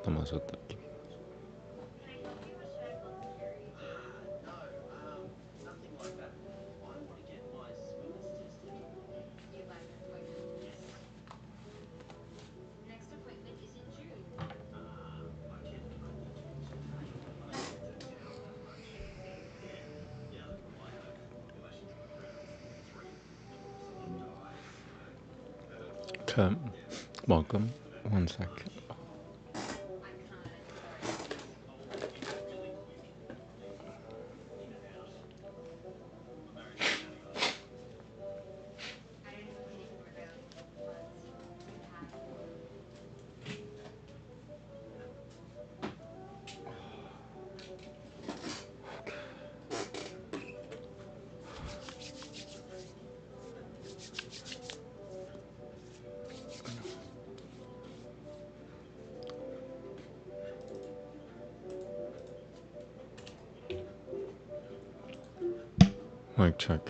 ったまずったっけ。Okay, welcome. 1 second. Mic check.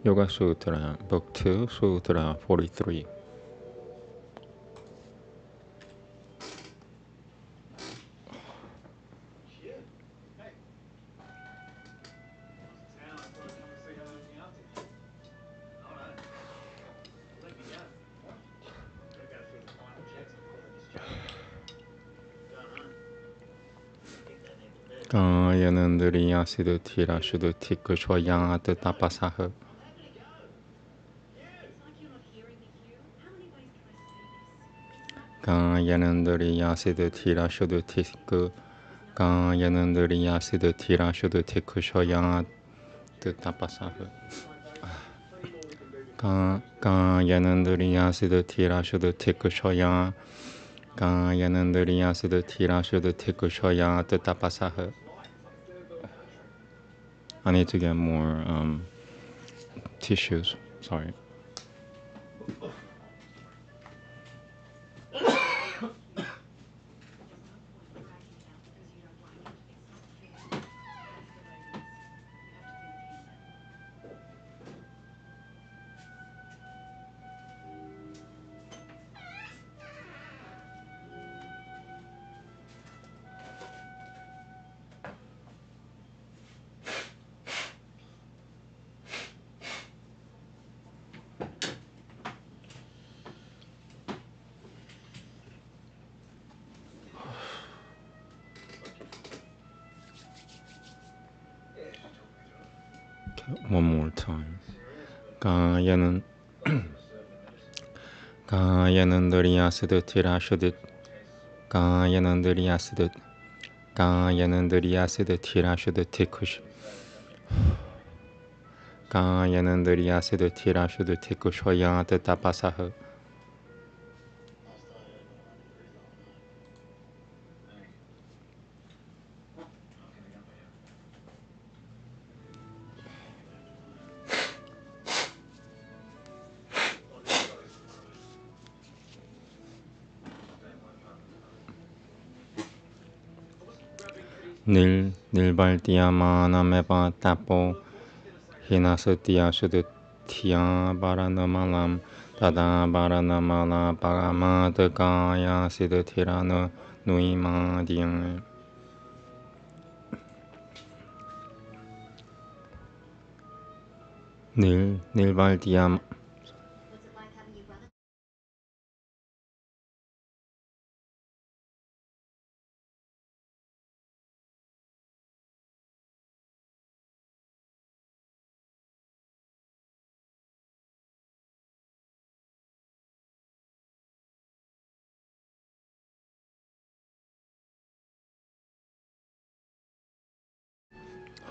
Yoga Sutra, Book 2, Sutra 43. Kayanandriya Siddhira Shuddhati Kushvayat Tapasaha. Kayanandriya Siddhira Shuddhati Kayanandriya Siddhira Shuddhati Kushvayat Tapasaha. Kayanandriya Siddhira Shuddhati Kushvayat Kayanandriya Siddhira Shuddhati Kushvayat Tapasaha. I need to get more tissues. Sorry. One more time. Kayanandriya Siddhira Shuddhati Kayanandriya Siddhira Shuddhati Kayanandriya Siddhira Shuddhati Kushvayat Tapasaha. Nilbaltiyamanameva tapo hinasatiya shuddhatiya varanamalam tada varanamala paramadakaya siddhatirana nuimadiyam. Nilbaltiyam.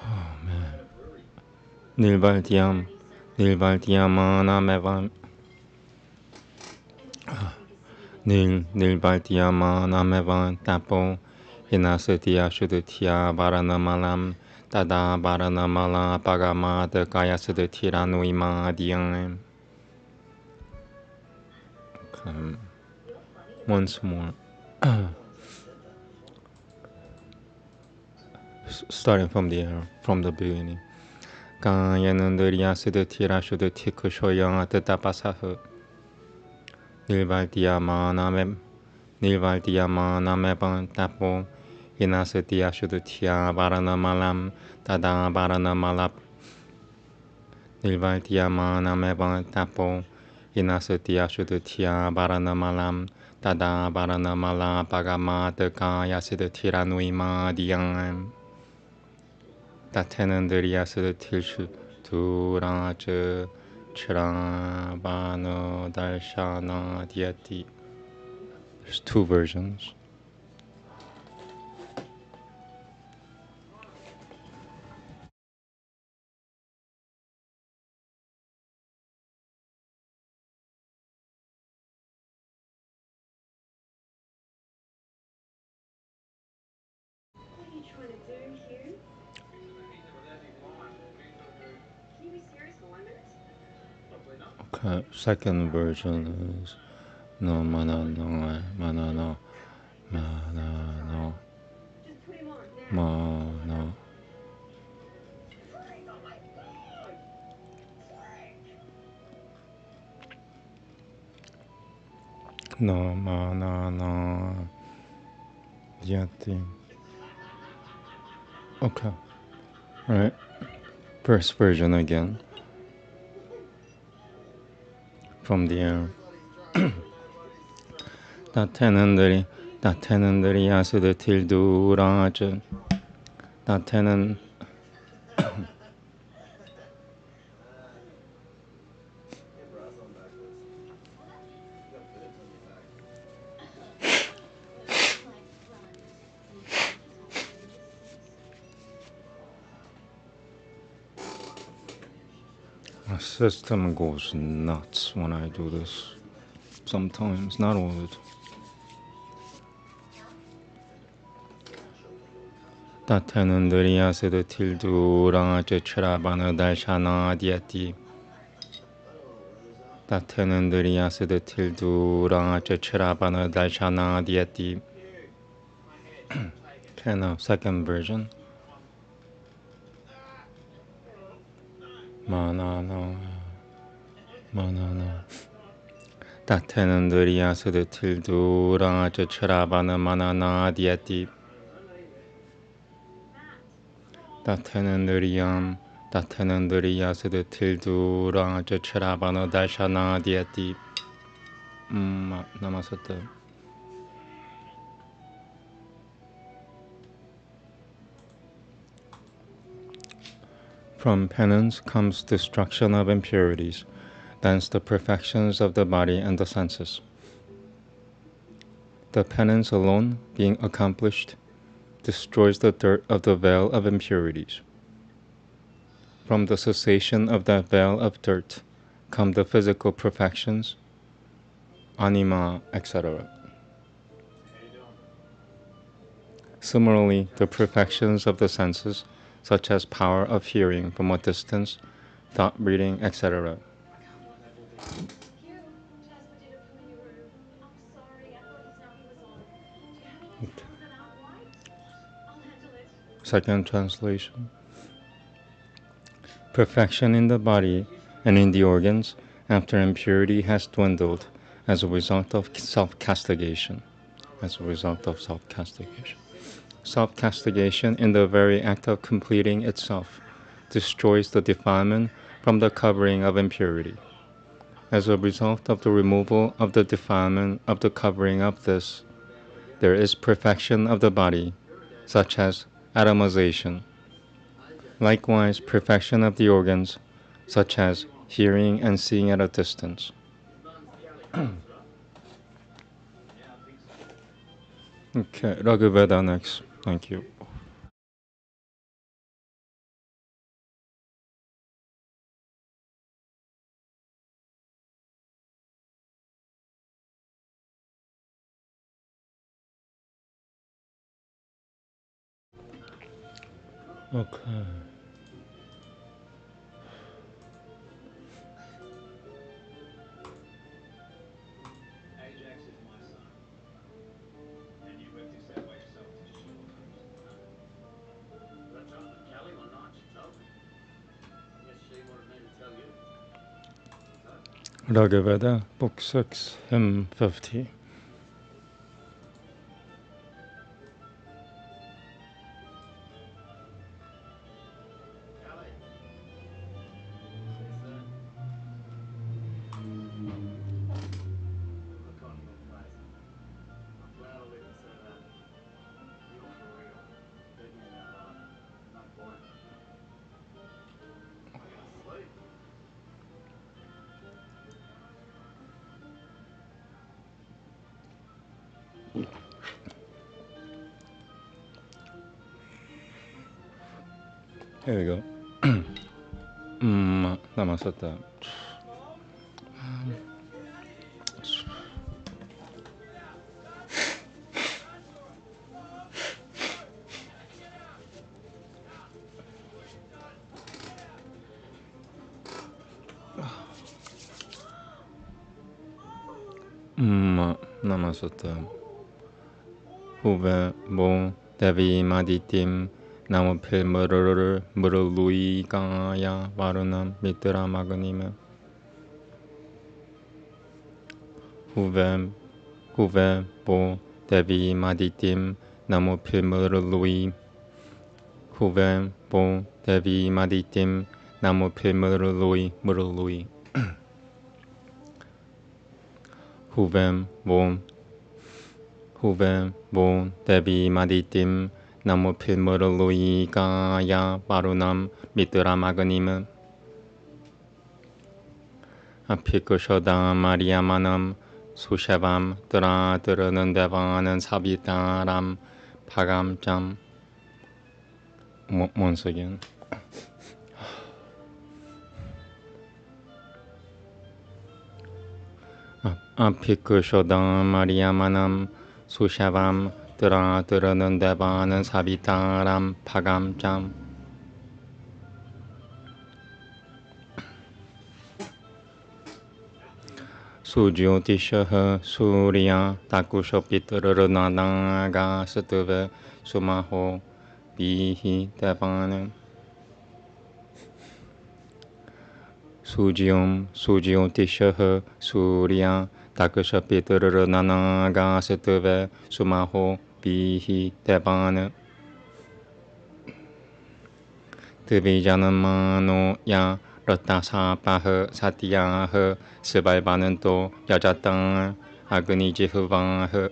Oh man. Nilbaltiyamanameva Nilbaltiyamanameva tapo hinasatiya shuddhatiya varanamalam tada varanamala paramadakaya siddhatira nuimadiyam. Okay. Once more. Starting from the beginning. Kayanandriya Siddhatira Shuddhati Kushvayat Tapasaha. Nilbaltiyamanameva Nilvaldiyama nameban tapo Inasatia Shudutia Varanamalam Tada Varanamalap Nilvaldiyama nameban tapo Inasatia Shudutia Varanamalam Tada Varanamala Pagama Deka Yasidatiranuima Diyan Tatenandri Yasidatilshu Turaja Chravano Darshana Diati. There's two versions. Okay, second version is no mana no mana no mana no mana no mana no yati. Okay, right. First version again from the air. 다태는들이 야스드 틸두라즈 다태는 my system goes nuts when I do this. Sometimes, not all the time. 다태는들이 야스드 틸두라즈 츠라바느 달샤나 디아티 다태는들이 야스드 틸두라즈 츠라바느 달샤나 디아티. Okay, now second version. Manano. 다태는들이 야스드 틸두라즈 츠라바느 마나나 디아티 다태는들이 야스드 틸두라즈 츠라바느 달샤나 디아티. Namaste. From penance comes destruction of impurities, thence the perfections of the body and the senses. The penance alone, being accomplished, destroys the dirt of the veil of impurities. From the cessation of that veil of dirt come the physical perfections, anima, etc. Similarly, the perfections of the senses, such as power of hearing from a distance, thought reading, etc. Second translation. Perfection in the body and in the organs after impurity has dwindled as a result of self-castigation. Self-castigation in the very act of completing itself destroys the defilement from the covering of impurity. As a result of the removal of the defilement of the covering of this, there is perfection of the body, such as atomization. Likewise, perfection of the organs, such as hearing and seeing at a distance. Okay, Veda next. Thank you. Okay. Veda, Book 6, Hymn 50. Here we go. Namaste. Namaste. Huve bo devi maditim namo pilmurur murului gaya varunam mitra maganime. Huve bo devi maditim namo pilmurului. Huve bo devi maditim namo pilmurului murului. Huve bo devi maditim namo pilmurului gaya varunam mitra maganime. Apikushodam mariamanam sushavam 드르는 devanan sabitaram pagamjam. Once again. Apikushodam mariamanam sushavam 드르는 devanan sabitaram pagamjam. 수지오티셔 수리야 다쿠쇼피트르르나나가 스트베 수마호 비히 대바는 수지오티셔 수리야 다쿠쇼피트르르나나가 스트베 수마호 비히 대바는 드비자는 마노야 러타사바흐 사티야흐 스발바는 또 여자땅 아그니지흐방흐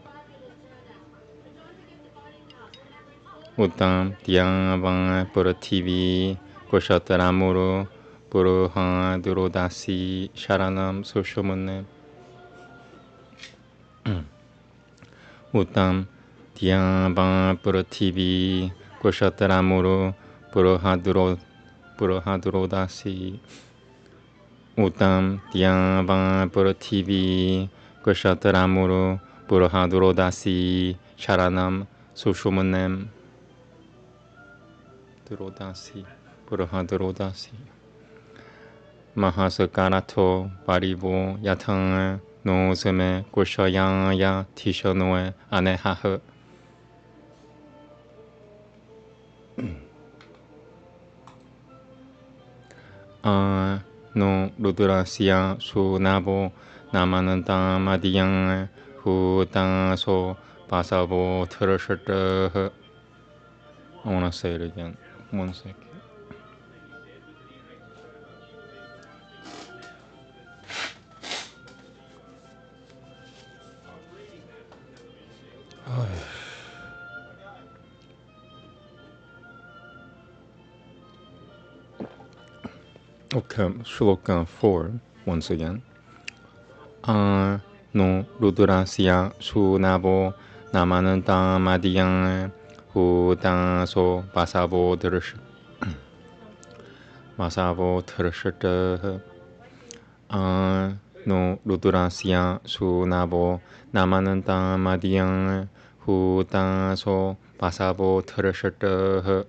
우땀 디양방 브르티비 고셔트라무르 부르하 드로다시 샤라남 소쇼문네 우땀 디양방 브르티비 고셔트라무르 부르하드로다시 우땀 디아방 브르티비 고샤트라무르 부르하드로다시 샤라남 수슈문넴 드로다시 부르하드로다시 마하스카라토 바리보 야탕 노스메 고셔양야 티셔노에 아네하흐 노 루드라시아 수나보 나마는 다마디양 후다소 바사보 트르셔트. I want to say it again. One second. Okay, Shloka 4, once again. No Rudrasya Sunabo Namananta Madhyang Hudaso Basavo Trishata. No Rudrasya Sunabo Namananta Madhyang Hudaso Basavo Trishata.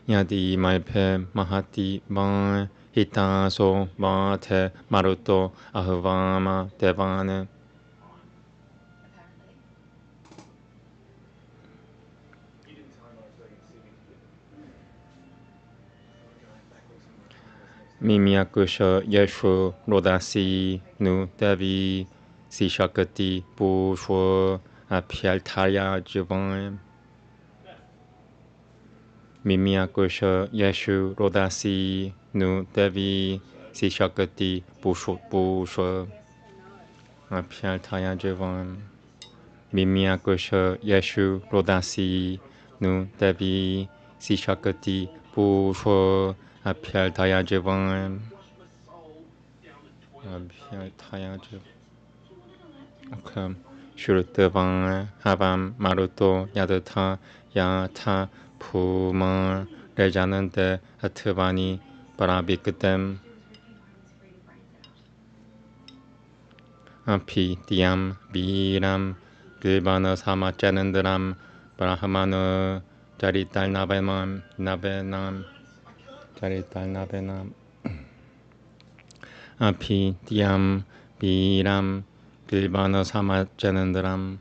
야디 말페 마하티 방 히타소 마테 마루토 아흐바마 데바네 미미야쿠셔 예슈 로다시 누 데비 시샤크티 부쇼 아피알타야 지방 미미야쿠셔 예슈 로다시 누 데비 시샤크티 부쇼 아피알타야 지방 미미야쿠셔 예슈 로다시 누 데비 시샤크티 부쇼 아피알타야 지방 오케이 슈르트방 하밤 마루토 야드타 야타 Puma Rejanante Atvani Parabikutem Api Diam Biram Gilbana Samachanandram Brahmana Jarital Nabenam Jarital Nabenam Api Diam Biram Gilbana Samachanandram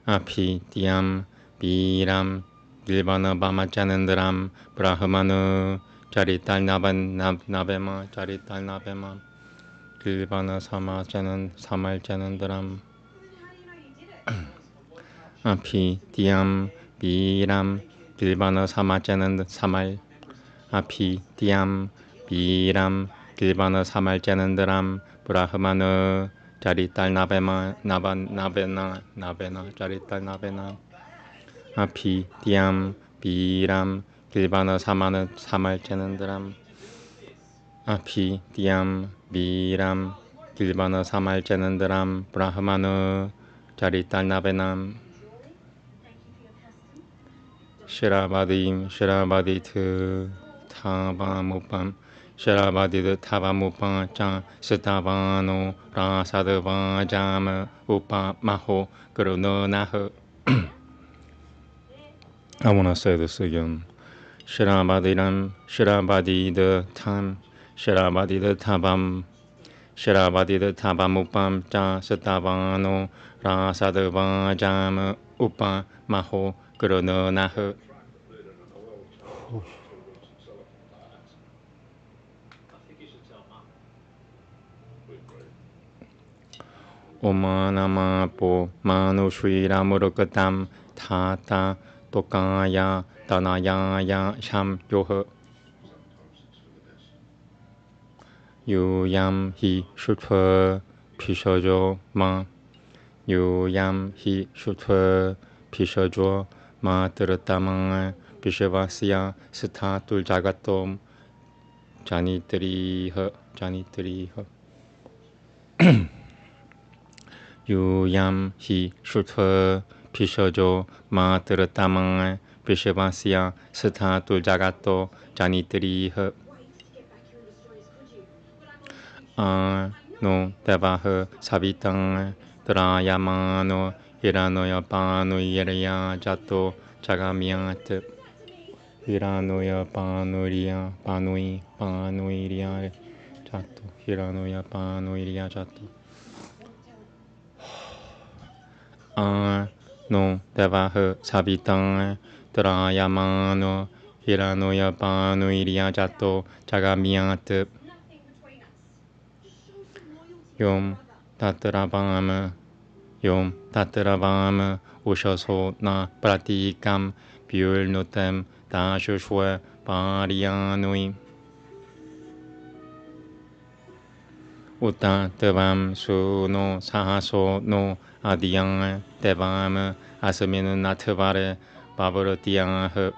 Api Diam Biram Gilbana Bamachanandram Brahmana Jarital Nabema Jarital Nabema Gilbana Samalchanandram Api Diam Biram Gilbana Samal Api Diam Biram Gilbana Samalchanandram Brahmana Jarital Nabena Jarital Nabena Api Diam Biram Gilbana Samalchanandram Api Diam Biram Gilbana Samalchanandram Brahmana Jarital Nabenam Shirabaditu Tavamupam Shirabaditu Tavamupam Chan Sitavano Rasadava Jama Upa Maho Guruno Naho. I want to say this again. Shirabaditu Tam Shirabaditu Tavam Shirabaditu Tavamupam Chan Sitavano Rasadava Jama Upa Maho Guruno Naho. Omanama po manu shri ramurukatam tata tokaya tanayaya sham yoha yuyam hi shutva pishajo ma yuyam hi shutva pishajo ma teratamang pishavasya sitatul jagatom janitriha Yuyam hi shutva pishajo ma teratamang pishavasya sitatul jagato janitriha no devaha savitang drayamano hiranoya panuirya jato jagamyat hiranoya panuirya jato hiranoya panuirya jato no devaha savitang drayamano hiranoya panuirya jato jagamyat Yom tatravam ushaso na pratikam pyulnutem dashushwa paryanui Uta devam suno sahaso no adiyang devam asmin natvare bavarotiyang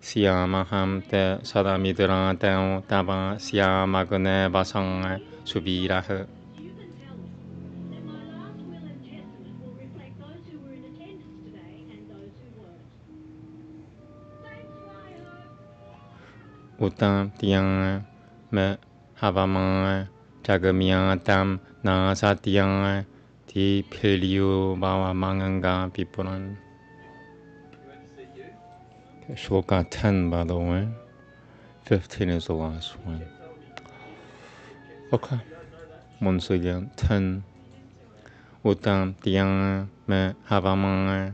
Siyamaham te sadamidra teo tava siyamagne vasang subirah Utam tiyang me havamang jagamyatam na satyang ti pilyu vavamanga pipuran. Shloka 10, by the way. 15 is the last one. Okay. Once again, 10. Utam tiyang me havamang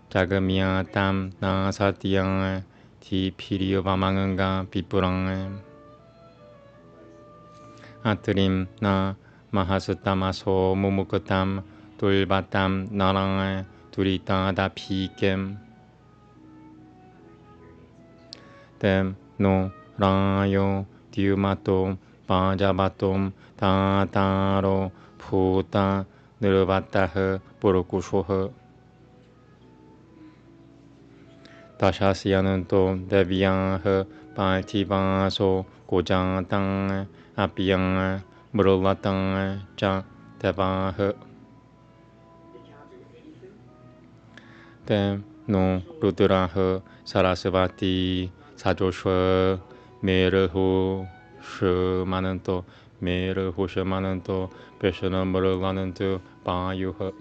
jagamyatam na satyang ti pilyu vavamanga pipuran. Atrim na mahasutamaso mumukutam tulbatam narang durita da pikem. Tem no rayo diumato pajabatom tataro puta nirvatah purukushoh Tashasyananto devyah partivaso gojantang apyang mrulatang cha Devaha. Tem no Rudraha Sarasvati Sajoshva Merehu Shamananto Merehu Shamananto Peshana Muralananto Bayuha.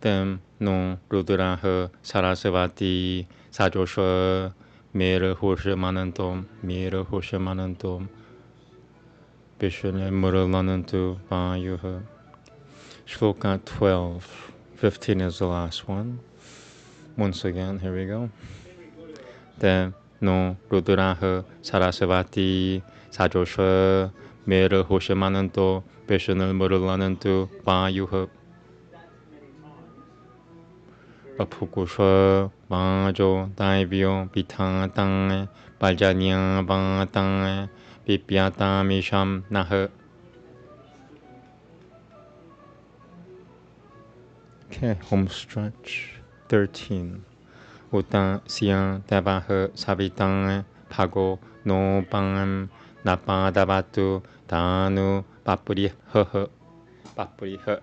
Tem no Rudraha Sarasvati Sajoshva Merehu Shamananto Merehu Shamananto Peshana Muralananto Bayuha. Shloka 12. 15 is the last one. Once again, here we go. Te no Rudraha Sarasvati Sajoshva Mera Hoshamananto Peshanal Muralananto Bayuha Apukushva Bajo Daivyo Pitang Tang Baljanya Batang Pipyata Misham Naha. Okay, home stretch 13. Uta siang tabaha sabitang pago no pangam napa dabatu tanu papuri ha papuri ha.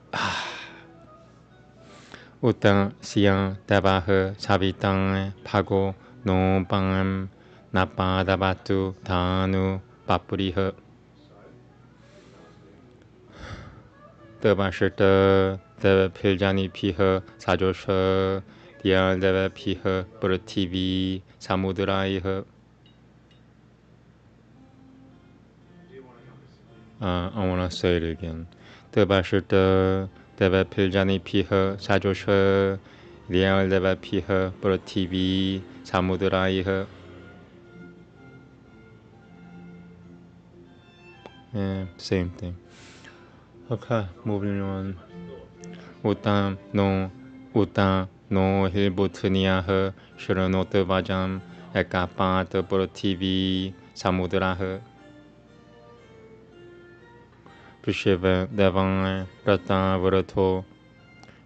Uta siang tabaha sabitang pago no pangam napa dabatu tanu papuri ha. Tabashata the Piljani Piha Sajosha Dial Deva Piha Purativi Samudrai. I want to say it again. Tabashata Deva Piljani Piha Sajosha Dial Deva Piha Purativi Samudrai. Yeah, same thing. Okay, moving on. Uta no hilbutniah Shiranot Vajam Ekapat Purativi Samudrah Pishiva Devan Rata Vurato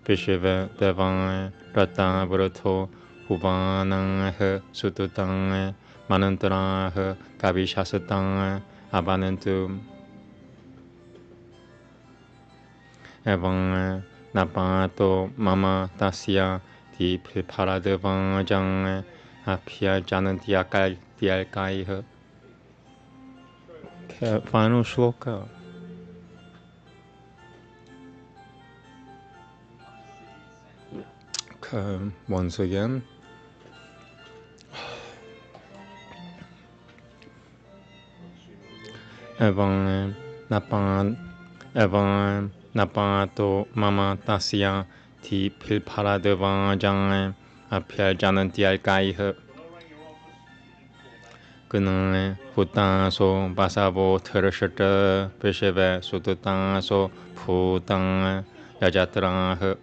Pishiva Devan Rata Vurato Huvanang Sututang Manantarah Kavishasatang Abanantum Evang Napato Mama Tasya Di Paradevang Apia Janantiakal Dialkai. Final shloka. Once again. Evang Napato Mama Tasya Ti Pilparadevang Jang Apia Janantialkai. Gunang Putan so Basavo Terashata Pesheve Sututan so Putan Yajatrang.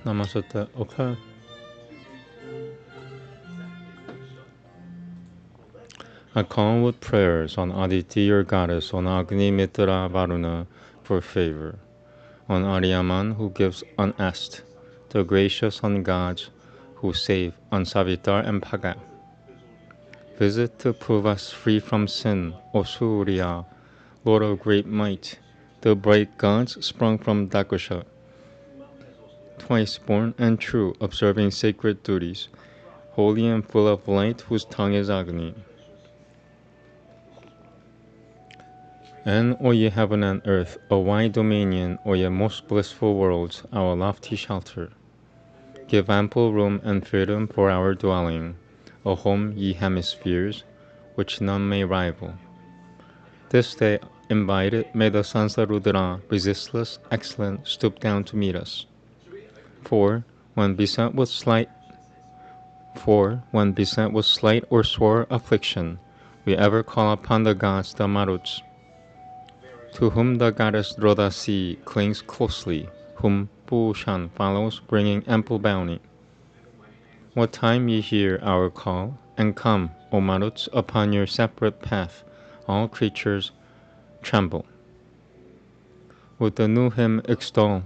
Namaste. Okay. I call with prayers on Aditi, your goddess, on Agni Mitra Varuna for favor, on Aryaman who gives unasked, the gracious on gods who save, on Savitar and Paga. Visit to prove us free from sin, O Surya, Lord of great might, the bright gods sprung from Dakusha, twice born and true, observing sacred duties, holy and full of light, whose tongue is Agni. And, O ye heaven and earth, a wide dominion, O ye most blissful worlds, our lofty shelter, give ample room and freedom for our dwelling, a home, ye hemispheres, which none may rival. This day, invited, may the sons of Rudra, resistless, excellent, stoop down to meet us. For when beset with slight or sore affliction, we ever call upon the gods, the Maruts, to whom the goddess Drodasi clings closely, whom Pushan follows, bringing ample bounty. What time ye hear our call, and come, O Maruts, upon your separate path, all creatures tremble. With the new hymn extol,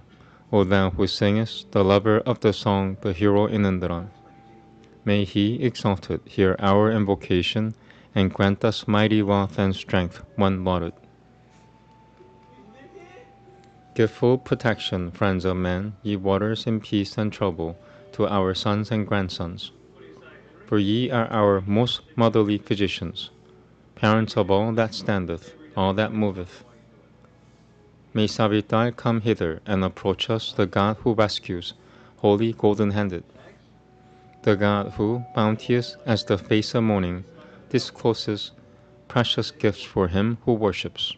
O thou who singest, the lover of the song, the hero in Indra. May he, exalted, hear our invocation, and grant us mighty wealth and strength when lauded. Give full protection, friends of men, ye waters in peace and trouble, to our sons and grandsons. For ye are our most motherly physicians, parents of all that standeth, all that moveth. May Savitar come hither and approach us, the God who rescues, holy golden-handed. The God who, bounteous as the face of morning, discloses precious gifts for him who worships.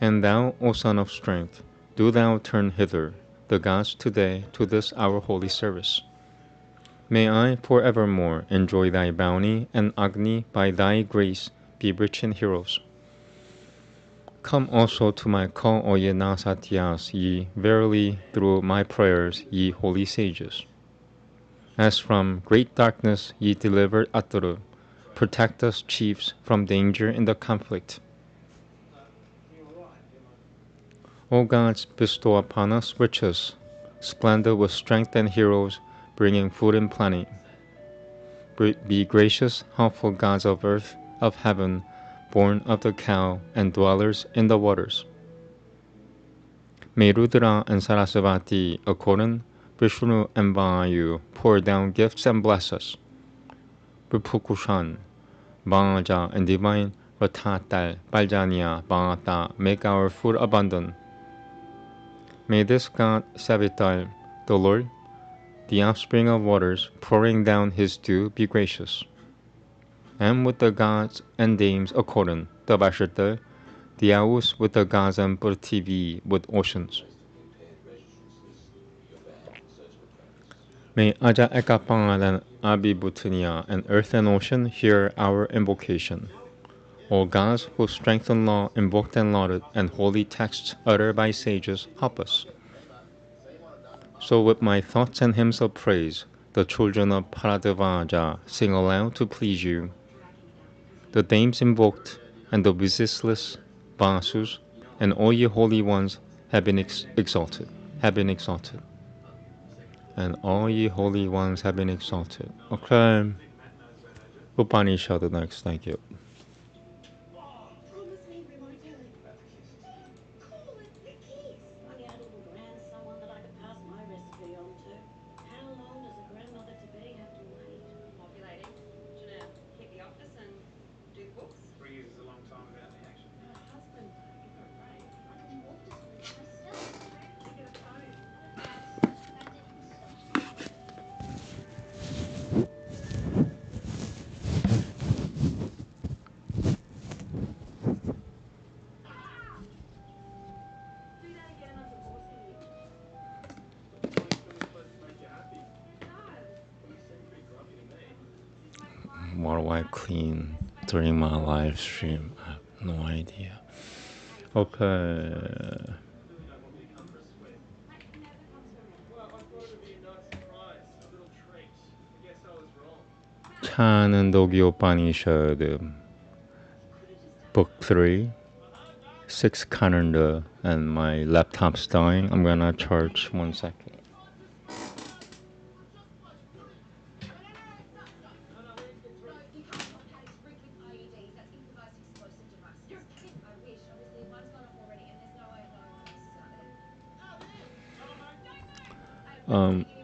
And thou, O Son of Strength, do thou turn hither, the gods today, to this our holy service. May I forevermore enjoy thy bounty, and Agni, by thy grace, be rich in heroes. Come also to my call, O ye Nasatyas, ye verily through my prayers, ye holy sages. As from great darkness ye delivered Aturu, protect us chiefs from danger in the conflict. O gods, bestow upon us riches, splendor with strength and heroes, bringing food and plenty. Be gracious, helpful gods of earth, of heaven, born of the cow and dwellers in the waters. May Rudra and Sarasvati, Akoran, Vishnu and Vayu pour down gifts and bless us. Rupukushan, Bhaja and divine Ratatal, Baljanya, Bhata, make our food abundant. May this God Savitar, the Lord, the offspring of waters, pouring down his dew, be gracious. And with the gods and dames accordant, the Vashiter, the Aus with the gods and Prithvi with oceans. May Aja Ekapang and Abhibhutanya and earth and ocean hear our invocation. O gods who strengthen law, invoked and lauded, and holy texts uttered by sages, help us. So with my thoughts and hymns of praise, the children of Paradavaja sing aloud to please you. The dames invoked, and the resistless Vasus, and all ye holy ones have been exalted, And all ye holy ones have been exalted. Okay. Upanishad next, thank you. What do I clean during my live stream? I have no idea. Okay. Chanandogi Upanishad, Book 3, 6th calendar, and my laptop's dying. I'm gonna charge 1 second.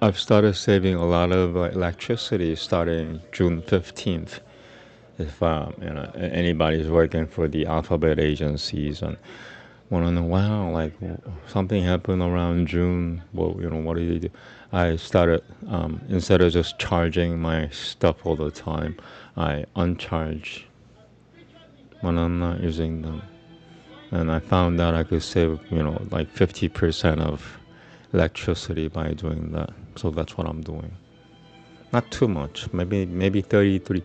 I've started saving a lot of electricity starting June 15th. If anybody's working for the alphabet agencies and want to know, wow, like something happened around June. Well, what do you do? I started instead of just charging my stuff all the time, I uncharge when I'm not using them, and I found that I could save like 50% of electricity by doing that. So that's what I'm doing. Not too much, maybe 33,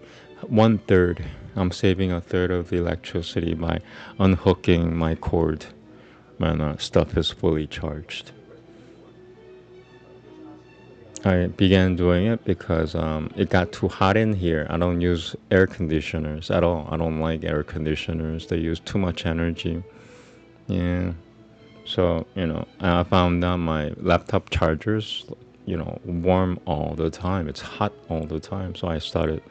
1/3. I'm saving 1/3 of the electricity by unhooking my cord when stuff is fully charged. I began doing it because it got too hot in here. I don't use air conditioners at all. I don't like air conditioners. They use too much energy. Yeah. So, I found that my laptop chargers, warm all the time. It's hot all the time. So I started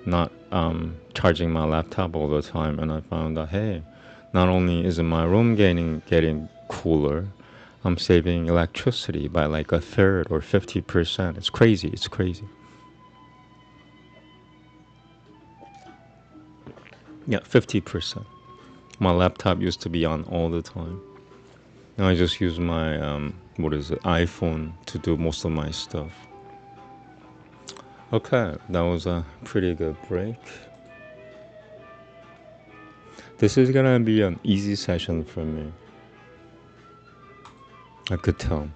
not charging my laptop all the time, and I found that, hey, not only is my room getting cooler, I'm saving electricity by like a third or 50%. It's crazy. It's crazy. Yeah, 50%. My laptop used to be on all the time. Now I just use my iPhone to do most of my stuff. Okay, that was a pretty good break. This is gonna be an easy session for me. I could tell.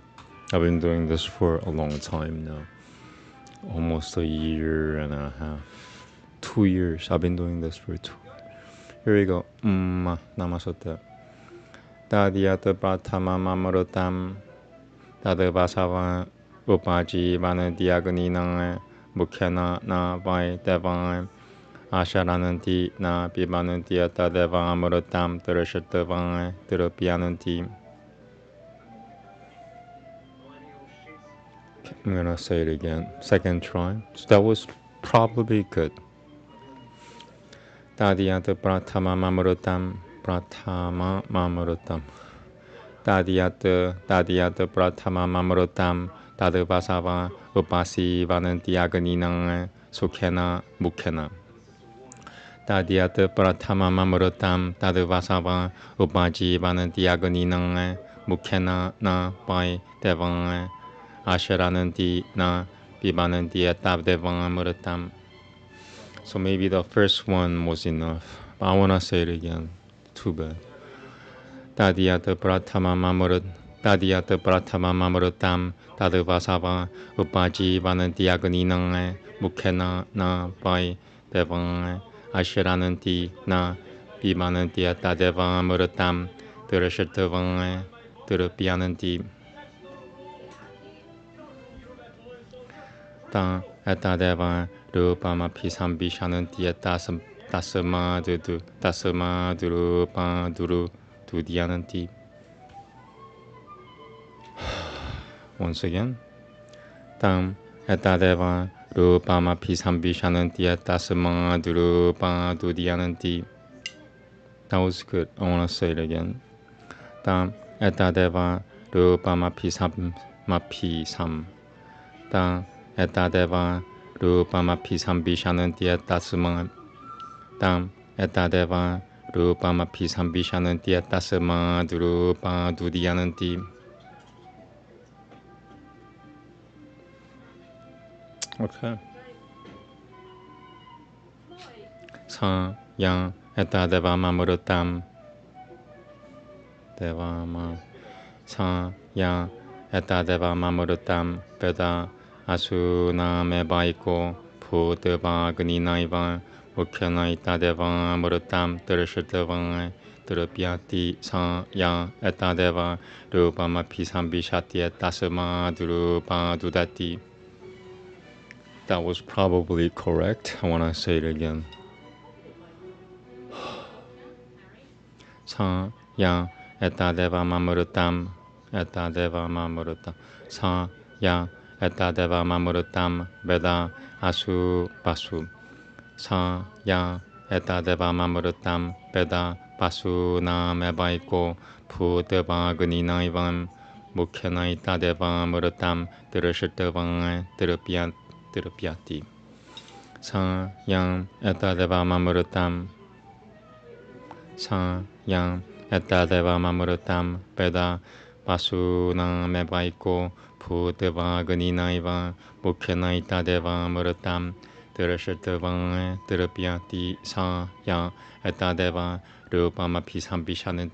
I've been doing this for a long time now. Almost a year and a half. 2 years. I've been doing this for 2 years. Here we go. Namaste. Tadiyata pratama mamarotam. Tade basava upaji vana diagni nang mukhana na vai devang. Asharananti na pimananti atadeva amuratam terashatavang terapiananti. I'm gonna say it again. Second try. So that was probably good. Tadiyata pratama mamarutam. Pratama mamarutam. Tadiyata pratama mamarutam. Tadavasava upasi vanantiaganinang sukhena mukhena. Tadiyata pratama mamarutam. Tadavasava upaji vanantiaganinang mukhena na pai devang. Asharananti na pibananti atavdevang amuratam. So maybe the first one was enough. But I wanna say it again. Too bad. Tadiyata pratama mamarutam tadavasava upaji vananti aganinang mukhena na pai devang asharananti na pibananti atavdevang amuratam terashatavang terapiananti. Ta atadeva rupama pisam bishananti tasama durupa duru tudiananti. Once again. Tam atadeva rupama pisam bishananti tasama durupa tudiananti. That was good. I want to say it again. Tam atadeva rupama pisam mapisam. Tam etadeva rupama pisam bishananti tasma. Tam etadeva rupama pisam bishananti tasma durupa dudiananti. Okay. Sa yang etadeva mamurutam. Devama. Sa yang etadeva mamurutam. Veda asuna mebaiko puteva gninaiva mukhana itadeva murutam terashatavang terapiati sa ya etadeva rupama pisam bishati tasma durupa dudati. That was probably correct. I want to say it again. Sa ya etadeva mamurutam sa ya etadeva mamurutam veda asu pasu. Sa ya etadeva mamurutam veda pasu na mebaiko puteva gninaivam mukhena itadeva murutam terashatavang terapiati. Sa yang etadeva mamurutam. Sa yang etadeva mamurutam veda pasu na mebaiko puteva gninaiva mukhena itadeva murutam terashatavang terapiati. Sa ya etadeva rupama pisam bishanan.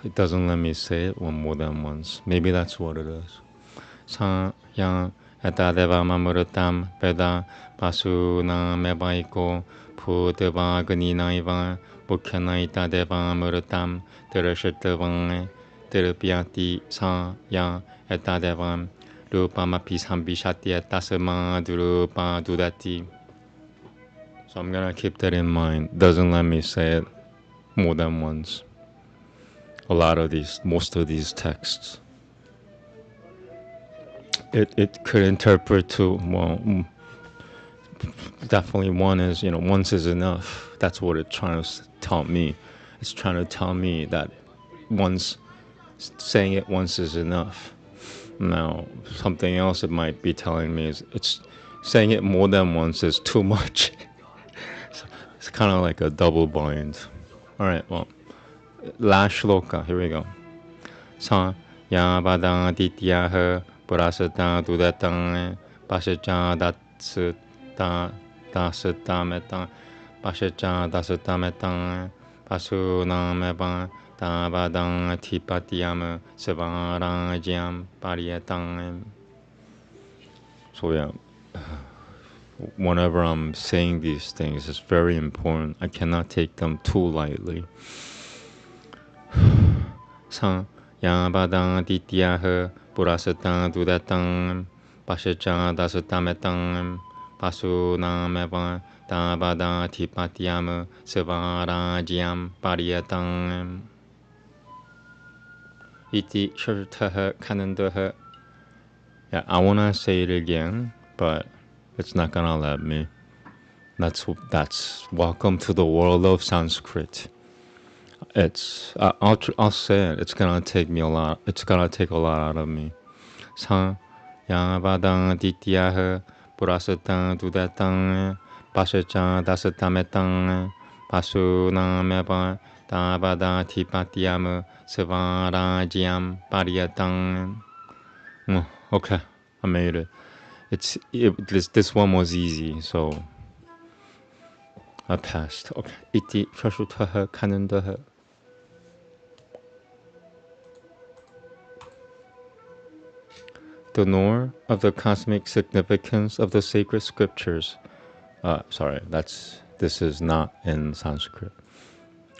It doesn't let me say it one more than once. Maybe that's what it is. Sa ya etadeva mamurutam veda pasu na mebaiko puteva gninaiva mukhena itadeva murutam terashatavang terapiati. Sa ya etadeva rupama pisam bishati tasma durupa dudati. So I'm gonna keep that in mind. Doesn't let me say it more than once. most of these texts. It could interpret to, well, definitely one is, once is enough. That's what it's trying to tell me. It's trying to tell me that once, saying it once is enough. Now, something else it might be telling me is it's saying it more than once is too much. So it's kind of like a double bind. All right, well, last shloka, here we go. Sa ya badang dityaha purasata dudatang pascha datsata dasata metang pascha dasata metang pasunameba da badang tipatyam sevarajam parietang. So yeah, whenever I'm saying these things, it's very important. I cannot take them too lightly. Sa ya badang dityaha purasata dudatang pascha dasata metang pasunameba da badang tipatyam sevarajam parietang. Iti shurtaha kanandaha. Yeah, I wanna say it again, but it's not gonna let me. That's welcome to the world of Sanskrit. I'll say it. It's gonna take me a lot. It's gonna take a lot out of me. Sa ya badang dityaha purasatang dudatang pascha dasatametang pasunameba da bada tipatyam sevarajyam parietang. Okay, I made it. This one was easy, so I passed. Okay. Iti prashutaha kanandaha. The lore of the cosmic significance of the sacred scriptures. Sorry, this is not in Sanskrit.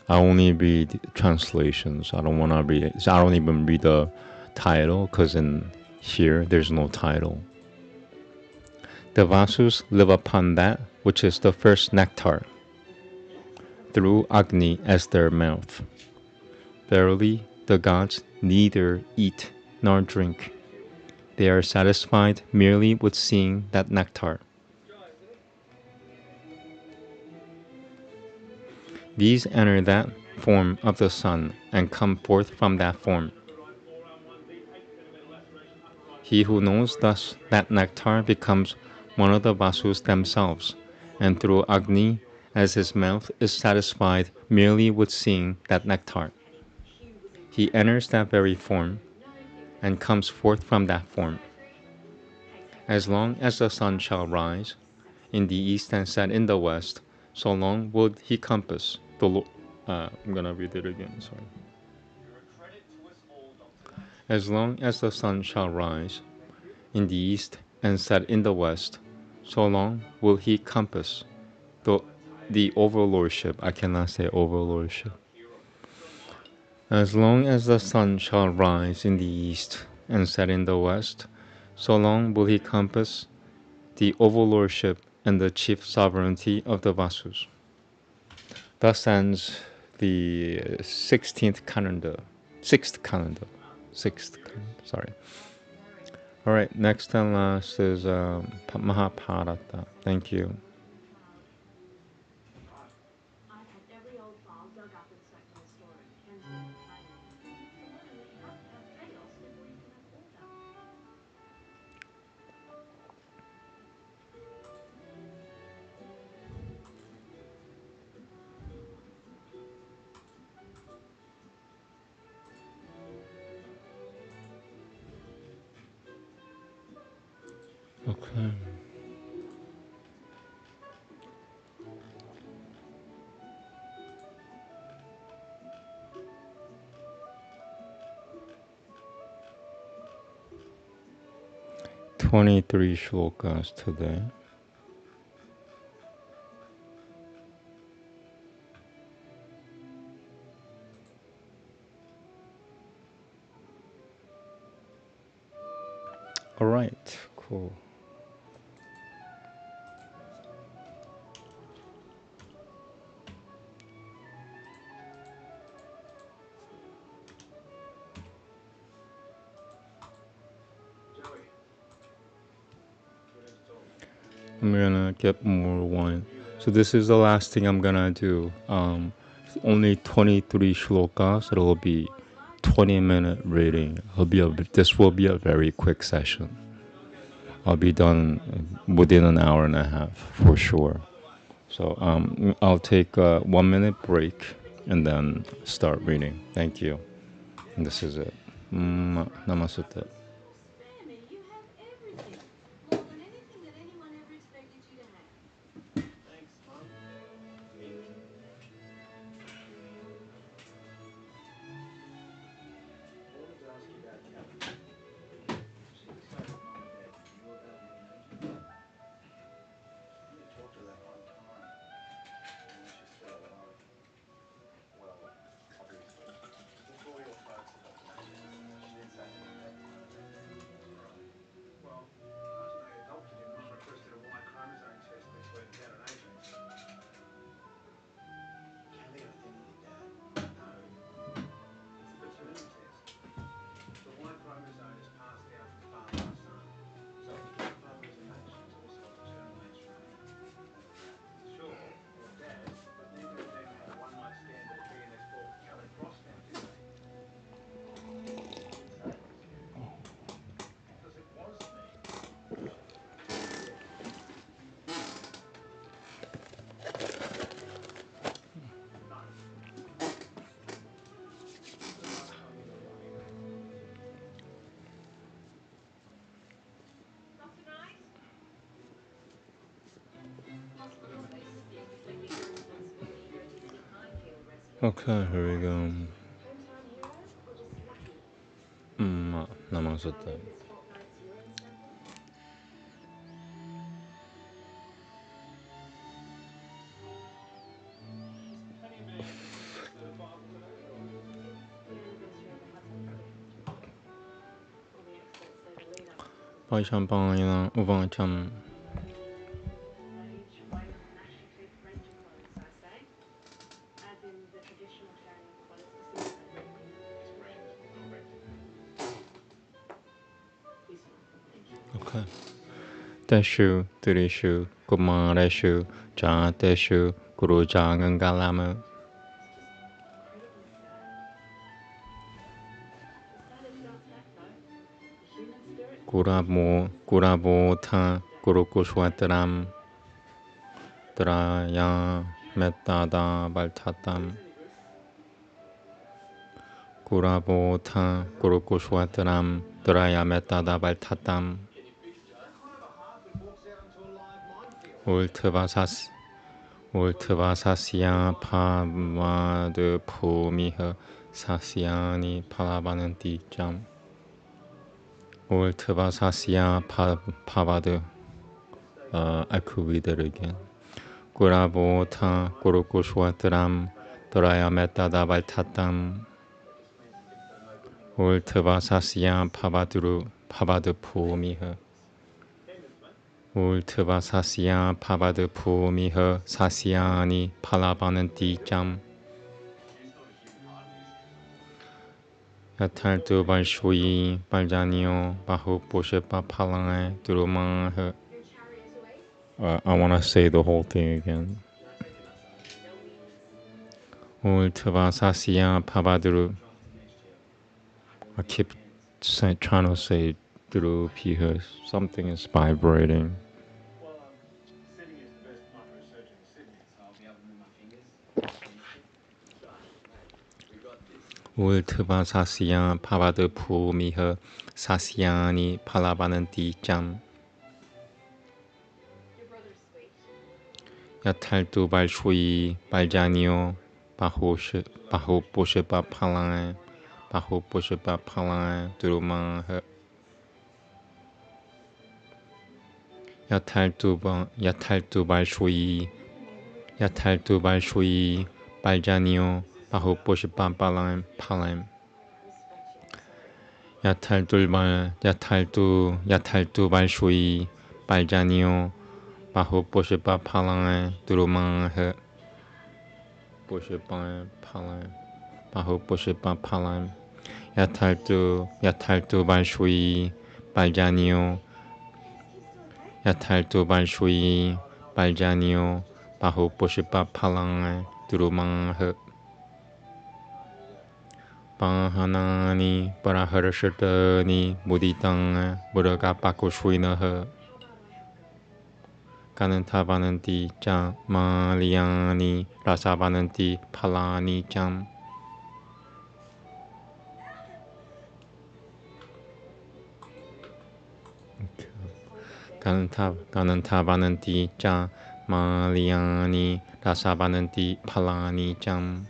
I only read translations. I don't even read the title, because in here there's no title. The Vasus live upon that which is the first nectar, through Agni as their mouth. Verily, the gods neither eat nor drink. They are satisfied merely with seeing that nectar. These enter that form of the sun and come forth from that form. He who knows thus that nectar becomes one of the Vasus themselves, and through Agni as his mouth is satisfied merely with seeing that nectar. He enters that very form and comes forth from that form. As long as the sun shall rise in the east and set in the west, so long will he compass the Lord. I'm going to read it again, sorry. As long as the sun shall rise in the east and set in the west, so long will he compass the overlordship. I cannot say overlordship. As long as the sun shall rise in the east and set in the west, so long will he compass the overlordship and the chief sovereignty of the Vasus. Thus ends the 6th calendar. Sorry. All right, next and last is Mahabharata. Thank you. Okay. "23 shlokas today. All right, cool. I'm gonna get more wine. So this is the last thing I'm gonna do. Only 23 shlokas. It'll be 20-minute reading. This will be a very quick session. I'll be done within an hour and a half for sure. So I'll take a 1-minute break and then start reading. Thank you. And this is it. Namaste. Okay, here we go. Namaste. Pai champagne uvancham. Okay. Teshu, Tirishu, Kumareshu, Jateshu, Guru Jangangalama. Gurabo Ta, Guru Kushwataram, Draya Metada Baltatam. Gurabo Ta, Guru Kushwataram, Draya Metada Baltatam. Ultvasasya Pavadu Pumiha Sasyani Palabananti Jam. Ultvasasya Pavadu. I could read it again. Gurabota Gurukushwataram Doraya Metada Valtatam. Ultvasasya Pavadu Pumiha. Ultvasasya Pavadu Pumiha Sasyani Palabananti Jam. Yatartu Balshui Baljanio Bahu Poshepa Palangai Durumang. I want to say the whole thing again. Ultvasasya Pavaduru. I keep trying to say Duru Piha. Something is vibrating. Ultvasasya Pavadu Pumiha Sasyani Palabananti Jam. Yataltu Balshui Baljanio Bahu Poshepa Palangai. Bahu Poshepa Palangai Durumang. Yataltu Balshui Baljanio Bahu Poshepa Palangai. Yataltu Balshui Baljanio Bahu Poshepa Palangai Durumang. Poshepa Palangai. Bahu Poshepa Palangai. Yataltu Balshui Baljanio 야탈투 발슈이 발자니오 바후 보시바 팔랑 두루망흐 바하나니 바라흐르시더니 무디땅 무르가 바쿠슈이너흐 가는 타바는디 짱 마리아니 라사바는디 팔라니 짱 가는 타바는디 짱 마리아니 라사바는디 팔라니 짱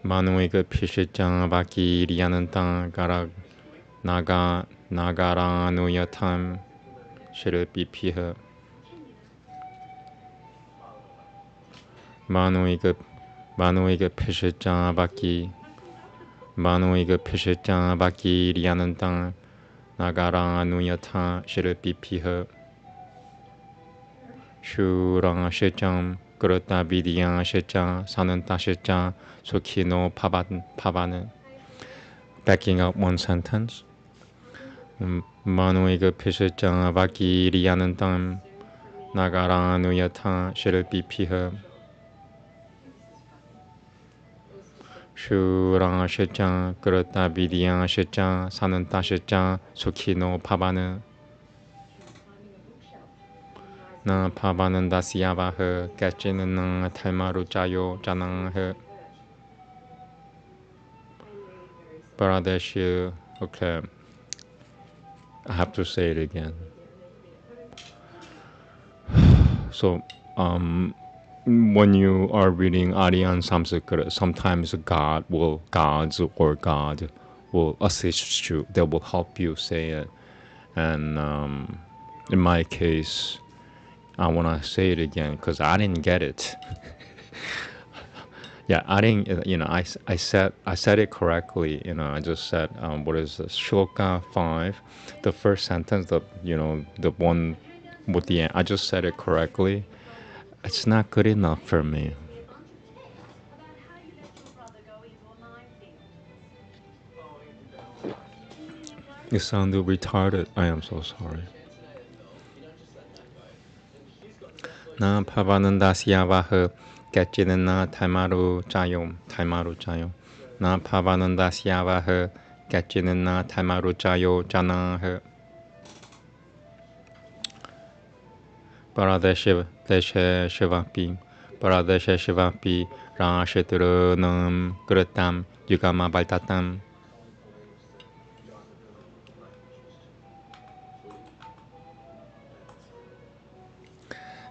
마누에게 피시짱 바키리아는 땅 가라 나가라누야탐 시르비피허 마누에게 피시짱 바키리아는 땅 나가라누야탐 시르비피허 슈랑 시짱 그렇다 비디양 시짱 사는 따 시짱 소키노 파바는 backing up one sentence 마누에게 피시짱 바키리아는 땅 나가라누야타 시르비피허 슈랑 시짱 그렇다 비디양 시짱 사는 따 시짱 소키노 파바는 나 파바는 다시야바흐 깨지는 나 탈마루 짜요 짜낭흐 Baradesh, okay, I have to say it again. So, when you are reading Aryan Sanskrit, sometimes gods or God will assist you. They will help you say it. And in my case, I want to say it again because I didn't get it. Yeah, I didn't. I said it correctly. I just said what is this? Shloka 5, the first sentence. The one with the end. I just said it correctly. It's not good enough for me. You sounded retarded. I am so sorry. 나 파바는 다시야바흐 깨지는 나 탈마루 짜요. 나 파바는 다시야바흐 깨지는 나 탈마루 짜요 짜나흐 바라데시 시바피 라시드르는 그릇담 유가마 발타담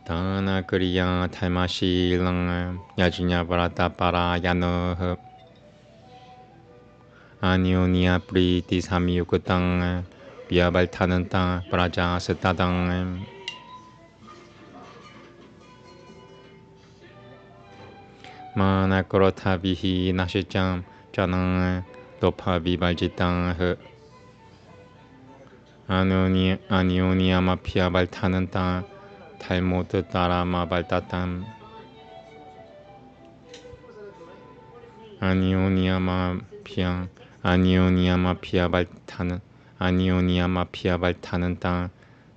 다나 그리야 탈마시랑 야지냐 바라타 바라야너흐 아니오니아 프리티 사미유크땅 비아발타는 땅 브라자 스타당 마나코로타비히 나시짱 짜낭 도파비발지땅 아니오니아 마피아 발타는 땅 탈모드 따라마 발타탐 아니오니아 마피아 발타는 땅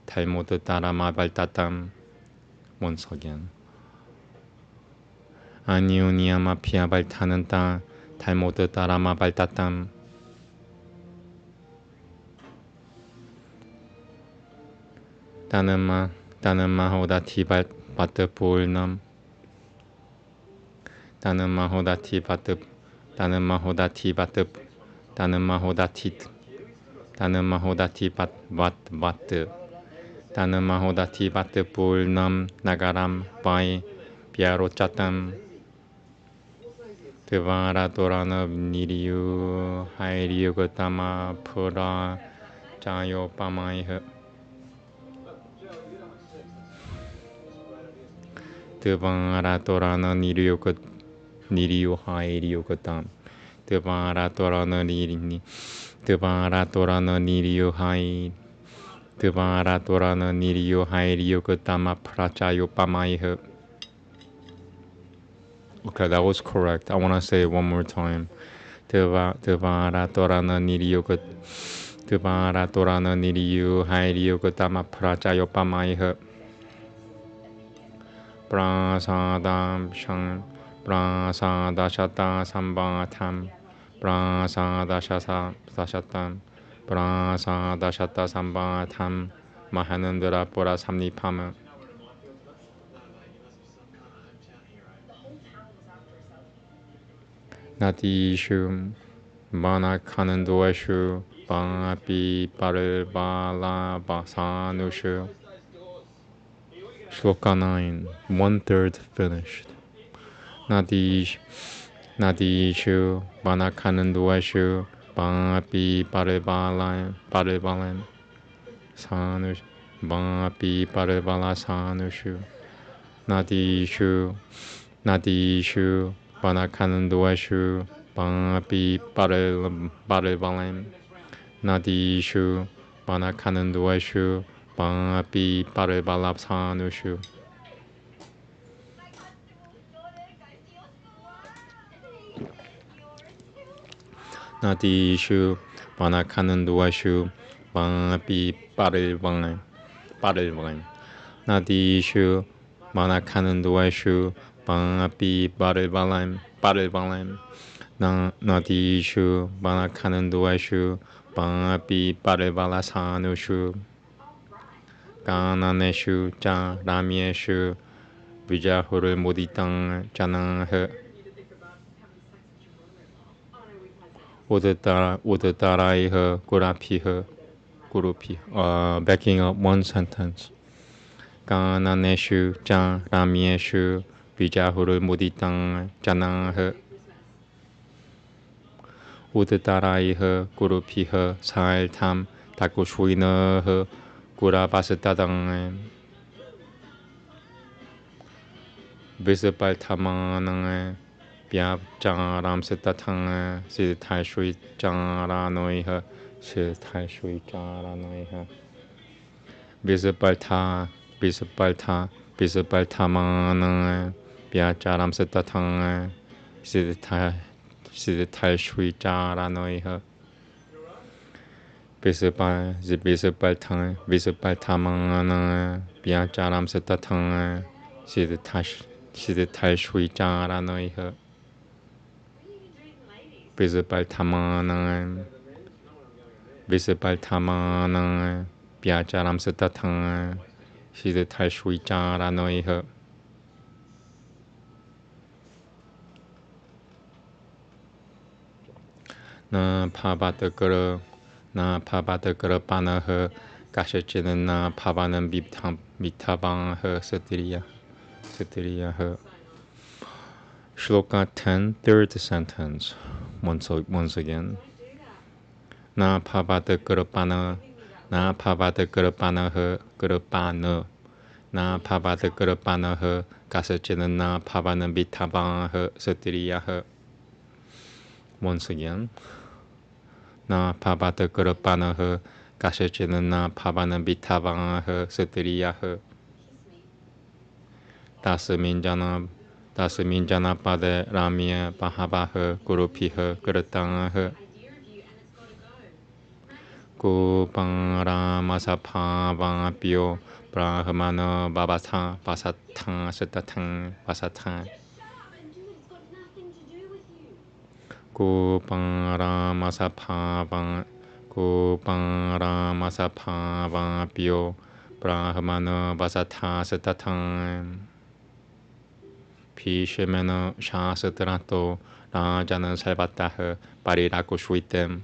탈모드 따라마 발타탐 once again 아니오니아 마피아 발타는 땅 탈모드 따라마 발타탐 다는 마호다티 바트 볼남 다는 마호다티 바트 볼남 나가람 바이 비아로짜탐 드바라도라너 니리유 하이리유 그타마 프라 자요 파마이흐 드바라도라너 니리유 하이리유 그탐 드바라도라너 니리유 하이리유 그타마 프라 자요 파마이흐 Okay, that was correct. I want to say it one more time. Devaratorana niriyoko Tubara Torana Niriyu Hairiyu Gotama Prajayo Pamaiha Prasadam Shang Prasadashata Sambatam Prasadashata Dashatam Prasadashata Sambatam Mahanandara Pura Samnipama Natishu Manakanandoeshu Papi Paribala Basanushu. Shloka 9, 1/3 finished. Nadishu Manakanandoeshu Papi Paribalan Sanush Papi Paribala Sanushu. Nadishu Manakanandoeshu Papi Paribalan Nadishu Manakanandoeshu Papi Paribalapsanushu. Nadishu Manakanandoeshu Papi Paribalan Nadishu Manakanandoeshu Papi Paribalan Nadishu Manakanandoeshu Papi Paribalasanushu. Gananeshu Cha Ramyeshu Vijahuru Muditang Janah Udataraiha Gurupi. Backing up one sentence. Gananeshu Cha Ramyeshu Vijahuru Muditang Janah Udataraiha Gurupiha Sailtam Takushwinaha Gura Basatadang Bisapaltamanang Biab Jaram Setatang Sitai Shui Jara Noiha Sitai Shui Jara Noiha Bisapaltamanang Biab Jaram Setatang Sitai Shui Jara Noiha Bisapaltamang Biacharam Setatang Siddhash Shui Jara Noiha Bisapaltamanang Biacharam Setatang Siddhash Shui Jara Noiha. Na Pabataguru Na Pabataguru Panaha Gashachinan Na Pavanam Mitabang Her Satiriya Her. Shloka 10, third sentence. Once again. Na Pabataguru Panaha Gurupana Na Pabataguru Panaha Gashachinan Na Pavanam Mitabang Her Satiriya Her. Once again. Na Pabataguru Panaha Gashachinan Na Pavanam Mitabang Satiriya Her. Dasaminjana Pade Ramya Bahabaha Gurupiha Gurutanga Gupang Masapavapyo Brahmana Babata Basatang Satatang Basatang Gupang Masapavapyo Brahmana Basata Satatang Pishemena Shasatrato Rajana Salvatah Pariraku Shuitem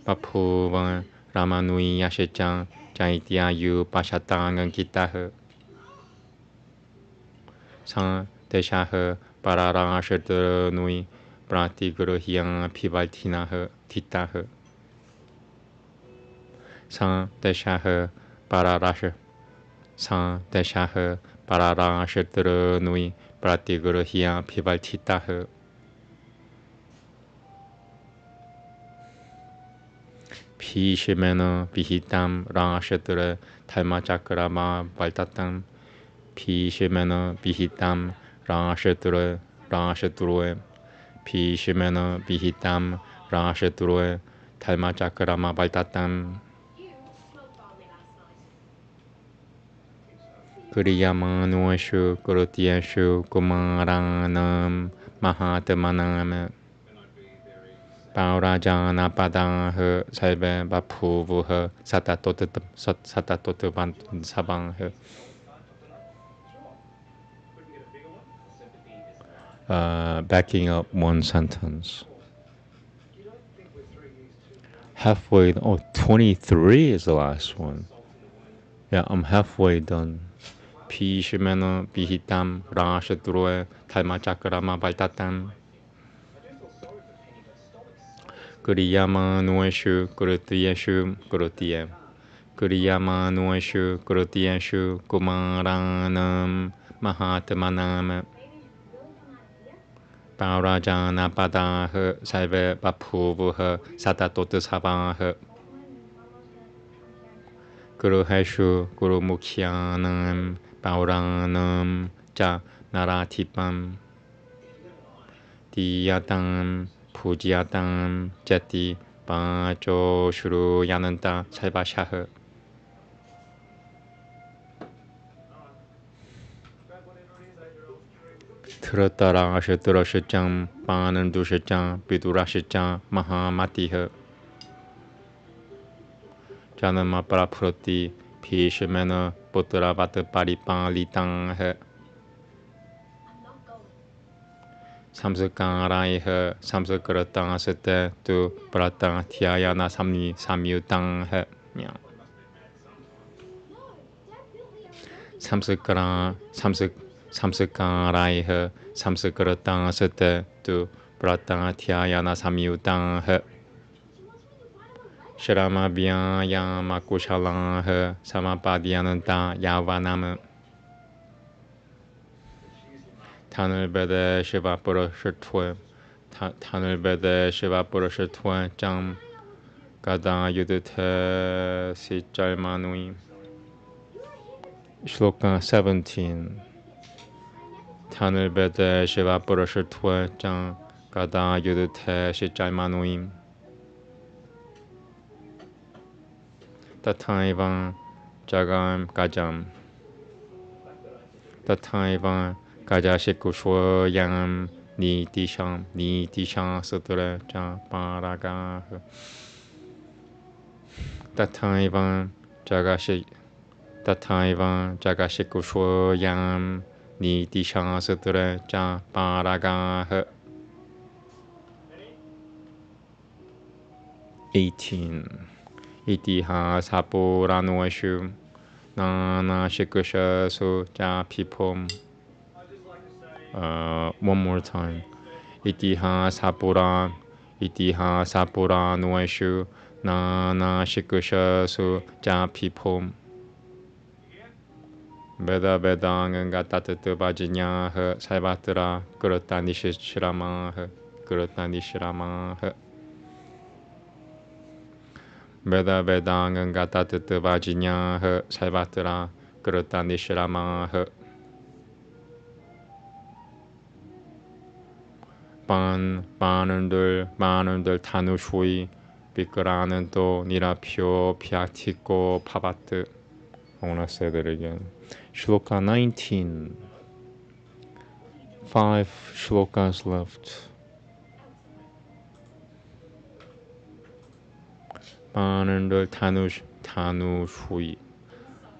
Papuvan Ramanui Yashechang Jaityayu Pashatang Gitah San Deshaha Pararashadur Nui Pratiguru Hyang Pivaltina Titah San Deshaha Pararashadur Nui Pratiguru Hyang Pivaltitah Pishimena Vihitam Rashadur Talmachakrama Valtatam Pishimena Vihitam Rashadur Pishimena Vihitam Rashaturue Talmachakarama Baltatam Kuriyamanuashu Kurutiashu Kumaranam Mahatmanam Paurajana Padang Salve Bapuvuh Satatotuban Sabang. Backing up one sentence. Halfway, 23 is the last one. Yeah, I'm halfway done. Pishimena Bihitam Rashaturue Talmachakarama Baltatam Kuriyama Nueshu Kurutiyeshu Kurutiyem Kuriyama Nueshu Kurutiyeshu Kumaranam Mahatmanam Paurajana Padah Salve Bapuvuh Satatotusabah Guru Heshu Guru Mukhyanam Pauranam Cha Naratipam Diyatam Pujiyatam Jati Bajo Shuru Yananta Salvashah. 들었다라 들었을장 빠는 두실장 비두라실장 마하마티허 자는 마빠라 프로티 피시메너 보트라 바트 파리빵 리땅허 삼스깡라이허 삼스그릇땅 스테 두 브라땅 티아야나 삼유땅허 삼스깡라이허 삼스그릇땅 스테 두 브라땅 티아야나 삼유땅허 Shramabhya Makushalah Samapadiyananta Yavanam Tanulbede Shiva Purushatwa Tanulbede Shiva Purushatwa Jam Gada Yudhita Sijalmanui. Shloka 17. Tanulbede Shiva Purushatwa Jam Gada Yudhita Sijalmanui. Tataivan Jagam Gajam Tataivan Gajashikushwa Yam Ni Disham Sutra Jam Paraga Tataivan Jagashikushwa Yam Ni Disham Sutra Jam Paraga. 18. Itiha Sapuranuashu Nana Shikusha Suja Pipom. One more time. Itiha Sapuranuashu Nana Shikusha Suja Pipom. Veda Vedanga Tatatu Vajinya Salvatara Kurutandishirama Kurutandishirama. Veda Vedanga Gatatu Vajinya Salvatara Kurutandishirama. Banundul Tanushui Bikarananto Nirapyo Pyatiko Pavat. I want to say that again. Shloka 19. 5 shlokas left. Banundul Tanushui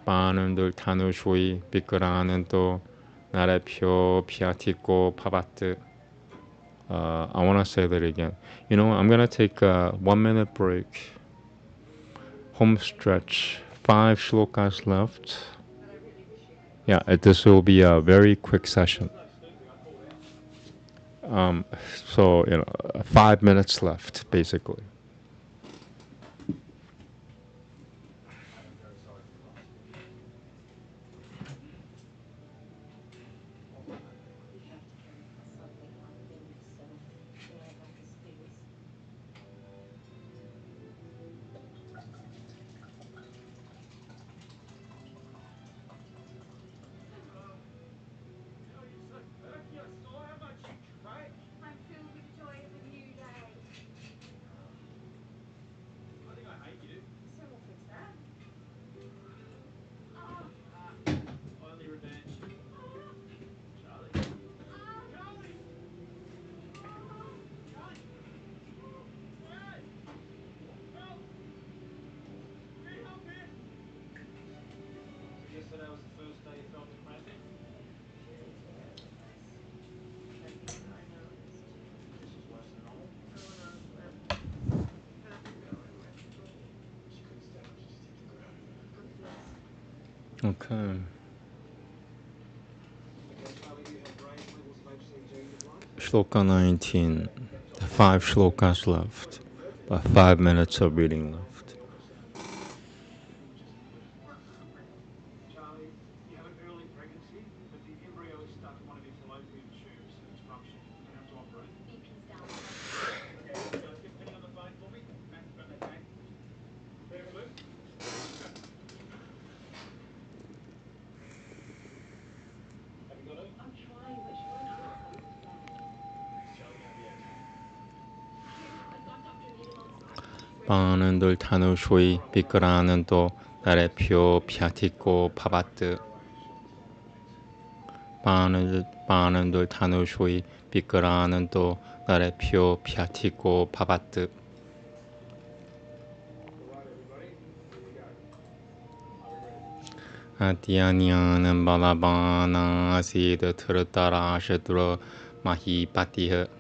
Banundul Tanushui Bikarananto Narapyo Pyatiko Pavat. I want to say that again. You know, I'm going to take a 1 minute break. Home stretch. 5 shlokas left. Yeah, this will be a very quick session. So, 5 minutes left, basically. Okay. Shloka 19. 5 shlokas left. About 5 minutes of reading left. 바는들 타누쇼이 비끄라는 또 나래 표 피아티코 파바트 바는들 타누쇼이 비끄라는 또 나래 표 피아티코 파바트 아티아니아는 바라바나 아시드 트르따라 아시드로 마히파티흐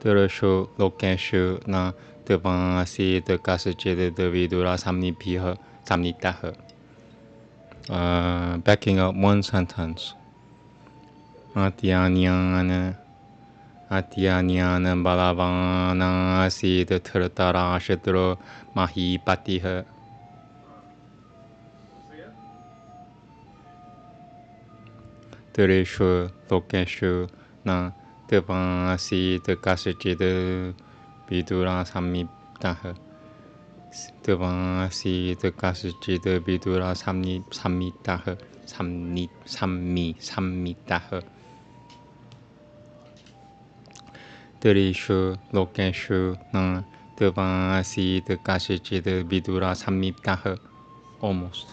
Terushu lokeshu na devasi de kasachid de vidura samnitaha. Backing up one sentence. Atyanyana balavana asid tratara shidro mahipatiha. Terushu lokeshu na devasi de kasachid vidura samnitaha. devasi de kasachid vidura samnitaha. samnitaha. Trishu lokeshu na devasi de kasachid vidura samnitaha. Almost.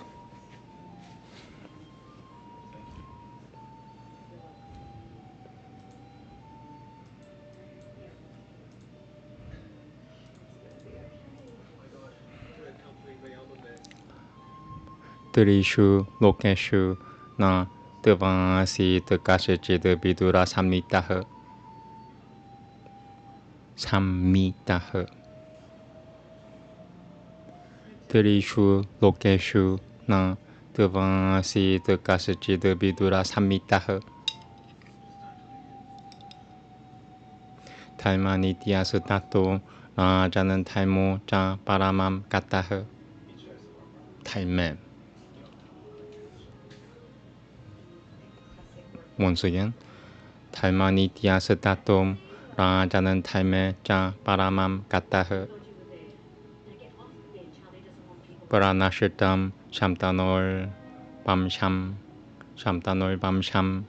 Trishu lokeshu na devasi de kasachid vidura samnitaha. samnitaha. Trishu lokeshu na devasi de kasachid vidura samnitaha. 탈마니티아스 타토 라자는 탈모 자 바라맘 까타흐. 탈맴. Once again. 탈마니티아스 타토 라자는 탈메 자 바라맘 까타흐. 브라나시탐 샴타놀 밤샴 샴타놀 밤샴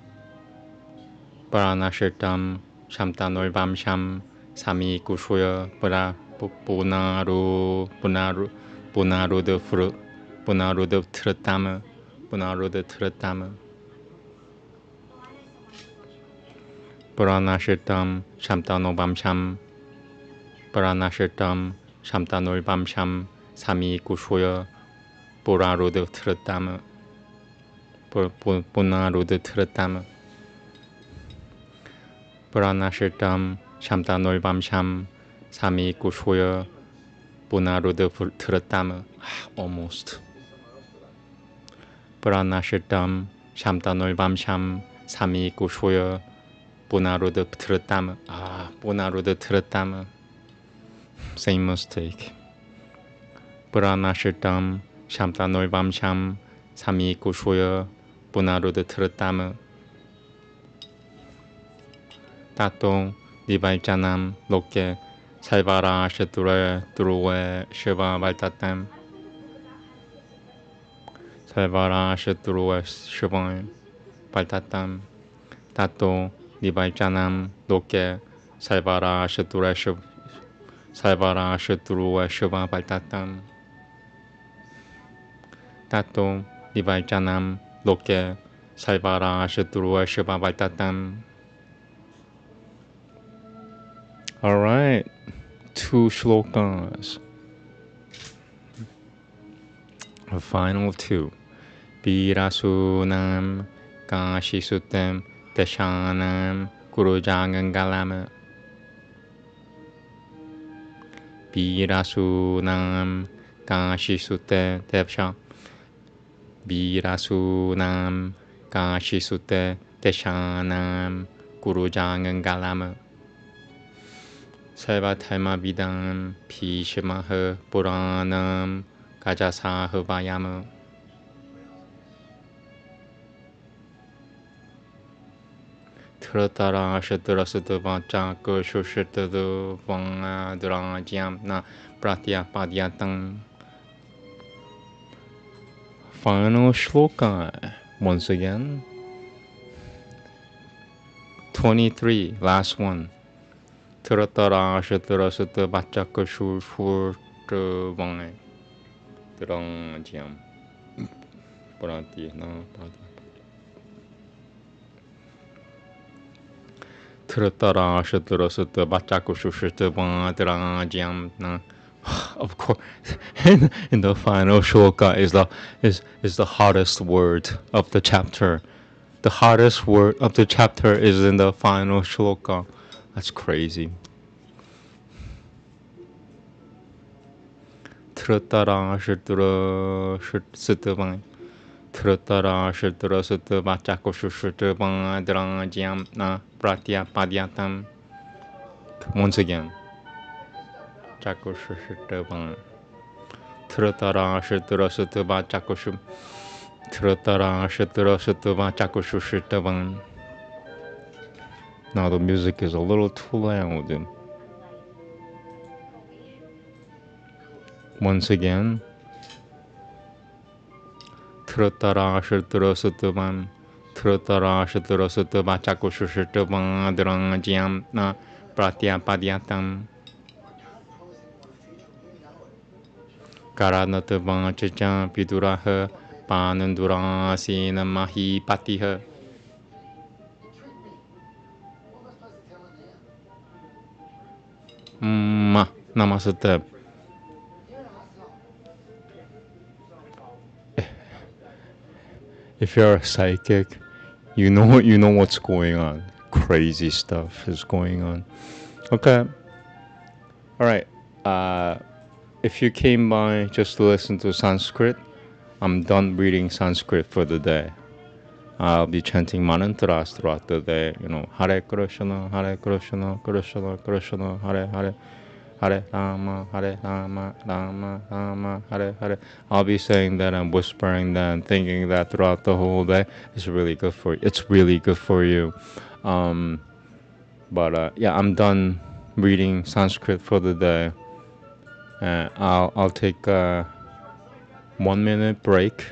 브라나시탐 샴타놀 밤샴 사미 구쇼여 보나루드 프루 보나루드 트르타무 보나루드 트르타무 브라나시탐 샴타노 밤샴 브라나시탐 샴타놀 밤샴 사미 구쇼여 보라루드 트르타무 보나루드 트르타무 브라나시탐 샴타놀 밤샴 사미 구쇼여 보나루드 트르타무. Almost. 브라나시탐 샴타놀 밤샴 사미 구쇼여 보나루드 트르타무. 보나루드 트르타무. Same mistake. 브라나시탐 샴타놀 밤샴 사미 구쇼여 보나루드 트르타무. 따똥 니발자남 높게 살바라 쉐뚜레 두루웨 쉐바 발타땀 살바라 쉐뚜루웨 쉐바 발타땀 따똥 니발자남 높게 살바라 쉐뚜레 살바라 쉐뚜루웨 쉐바 발타땀 따똥 니발자남 높게 살바라 쉐뚜루웨 쉐바 발타땀. All right, 2 shlokas. the final two. Virasunam Kashisutam Deshanam Gurujangangalama. Virasunam Kashisutam Deshanam. Virasunam Kashisutam Deshanam Gurujangangalama. Sarvathaimavidam Pishamaha Puranam Kajasaha Vayama. Tratara Shatrasata Vachaka Shushatadu Vangadrajam Na Pratya Padyatam. Final shloka. Once again. 23, last one. Tratara Shatrasata Vachaka Shushatadu Vangadrajam Pratya Na Padyatam. Of course, in the final shloka is the hardest word of the chapter. The hardest word of the chapter is in the final shloka. That's crazy. Trutara Shutra Sutta Vachako Shushruta Vangadrajam Na Pratya Padyatam. Once again. Chako Shushruta Vang. Trutara Shutra Sutta Vachako Shushruta. Trutara Shutra Sutta Vachako Shushruta Vang. Now the music is a little too loud. Once again. Trutara Shutra Sutta Vang. Trutara Shutra Sutta Vachako Shushruta Vangadrajam Na Pratya Padyatam. Karanata Vanchacha Piduraha Panandurasina Mahi Patiha. Namaste. If you're a psychic, you know what's going on. Crazy stuff is going on. Okay. All right. If you came by just to listen to Sanskrit, I'm done reading Sanskrit for the day. I'll be chanting mantras throughout the day. Hare Krishna, Hare Krishna, Krishna Krishna, Hare Hare, Hare Rama, Rama Rama, Hare Hare. I'll be saying that and whispering that and thinking that throughout the whole day. It's really good for you. It's really good for you. Yeah, I'm done reading Sanskrit for the day. I'll take a 1 minute break,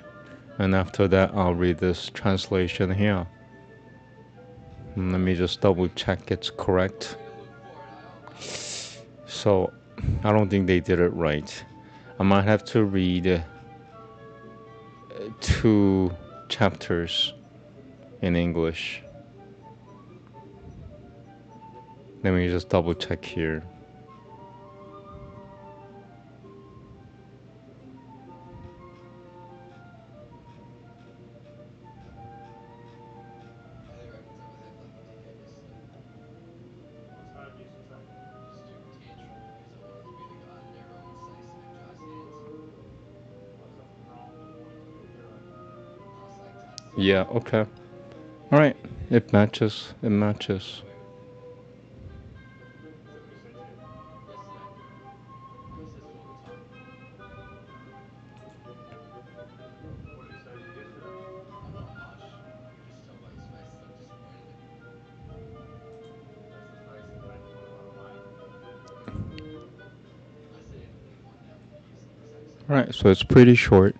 and after that I'll read this translation here. Let me just double check it's correct. So I don't think they did it right. I might have to read 2 chapters in English. Let me just double check here. Yeah, okay. All right. It matches. It matches. All right, so it's pretty short.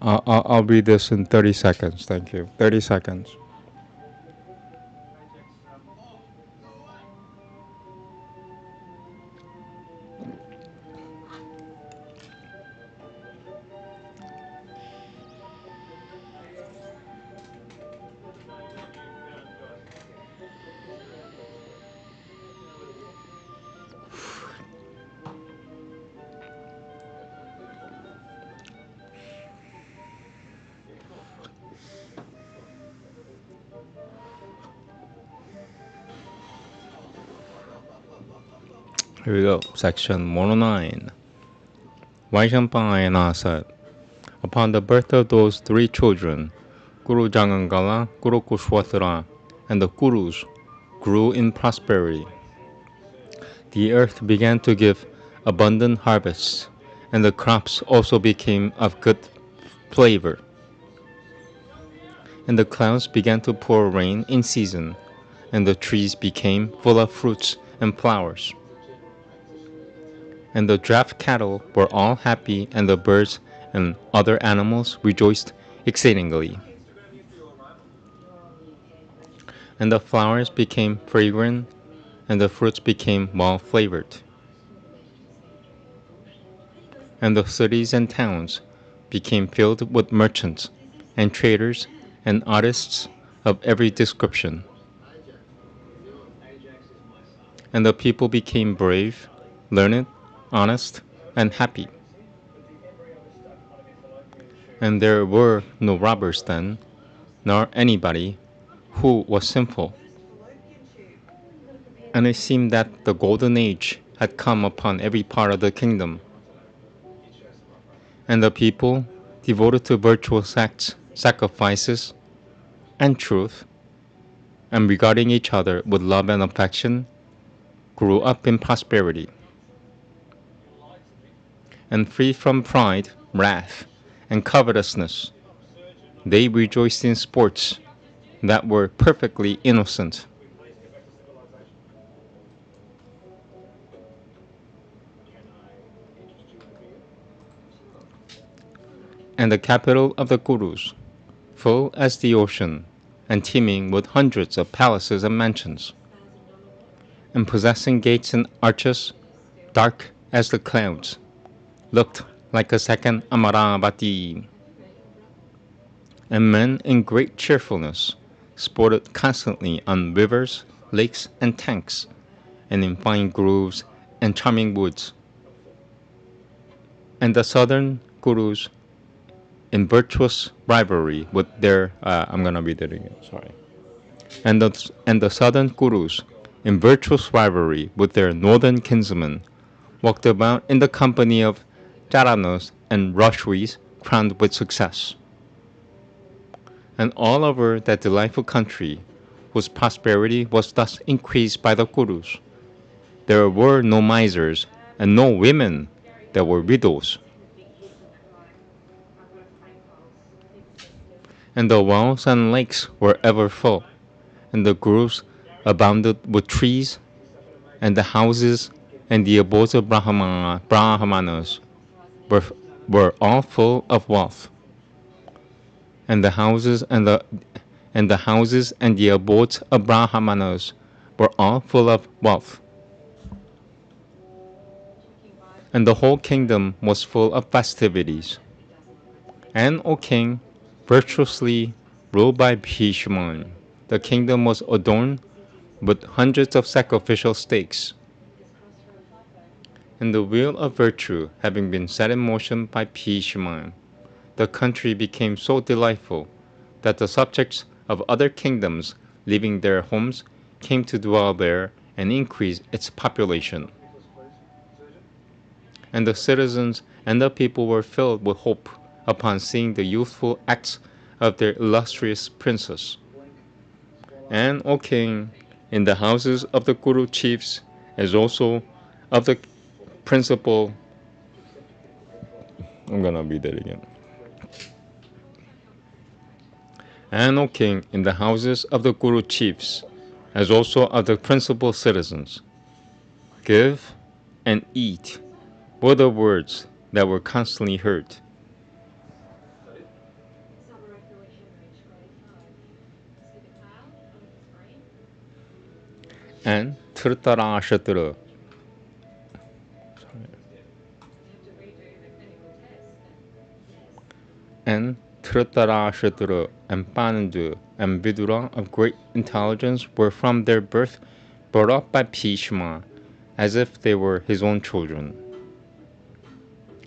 I'll read this in 30 seconds. Thank you. 30 seconds. Here we go. Section 109. Vaishampayana said, upon the birth of those three children, Guru Jangangala, Guru Kushwatra, and the Gurus grew in prosperity. The earth began to give abundant harvests, and the crops also became of good flavor. And the clouds began to pour rain in season, and the trees became full of fruits and flowers. And the draft cattle were all happy, and the birds and other animals rejoiced exceedingly. And the flowers became fragrant, and the fruits became well-flavored. And the cities and towns became filled with merchants and traders and artists of every description. And the people became brave, learned, honest, and happy. And there were no robbers then, nor anybody who was sinful. And it seemed that the golden age had come upon every part of the kingdom. And the people, devoted to virtuous acts, sacrifices, and truth, and regarding each other with love and affection, grew up in prosperity. And free from pride, wrath, and covetousness, they rejoiced in sports that were perfectly innocent. And the capital of the Gurus, full as the ocean, and teeming with hundreds of palaces and mansions, and possessing gates and arches, dark as the clouds, looked like a second Amaravati. And men in great cheerfulness sported constantly on rivers, lakes, and tanks, and in fine groves and charming woods. And the southern Gurus, in virtuous rivalry with their, I'm going to read it again, sorry. And the southern Gurus, in virtuous rivalry with their northern kinsmen, walked about in the company of Charanas and Rashris crowned with success. And all over that delightful country, whose prosperity was thus increased by the Gurus, there were no misers and no women that were widows. And the wells and lakes were ever full, and the groves abounded with trees, and the houses and the abodes of Brahmanas were all full of wealth. And the houses and the abodes of Brahmanas were all full of wealth. And the whole kingdom was full of festivities. And, O king, virtuously ruled by Bhishma, the kingdom was adorned with hundreds of sacrificial stakes. And the wheel of virtue having been set in motion by Bhishma, the country became so delightful that the subjects of other kingdoms leaving their homes came to dwell there and increase its population. And the citizens and the people were filled with hope upon seeing the youthful acts of their illustrious princess. And, O king, in the houses of the Guru chiefs, as also of the principal, I'm gonna read that again. And, O king, in the houses of the Guru chiefs, as also of the principal citizens, give and eat were the words that were constantly heard. And Dhritarashtra, and Pandu and Vidura of great intelligence were from their birth brought up by Bhishma as if they were his own children.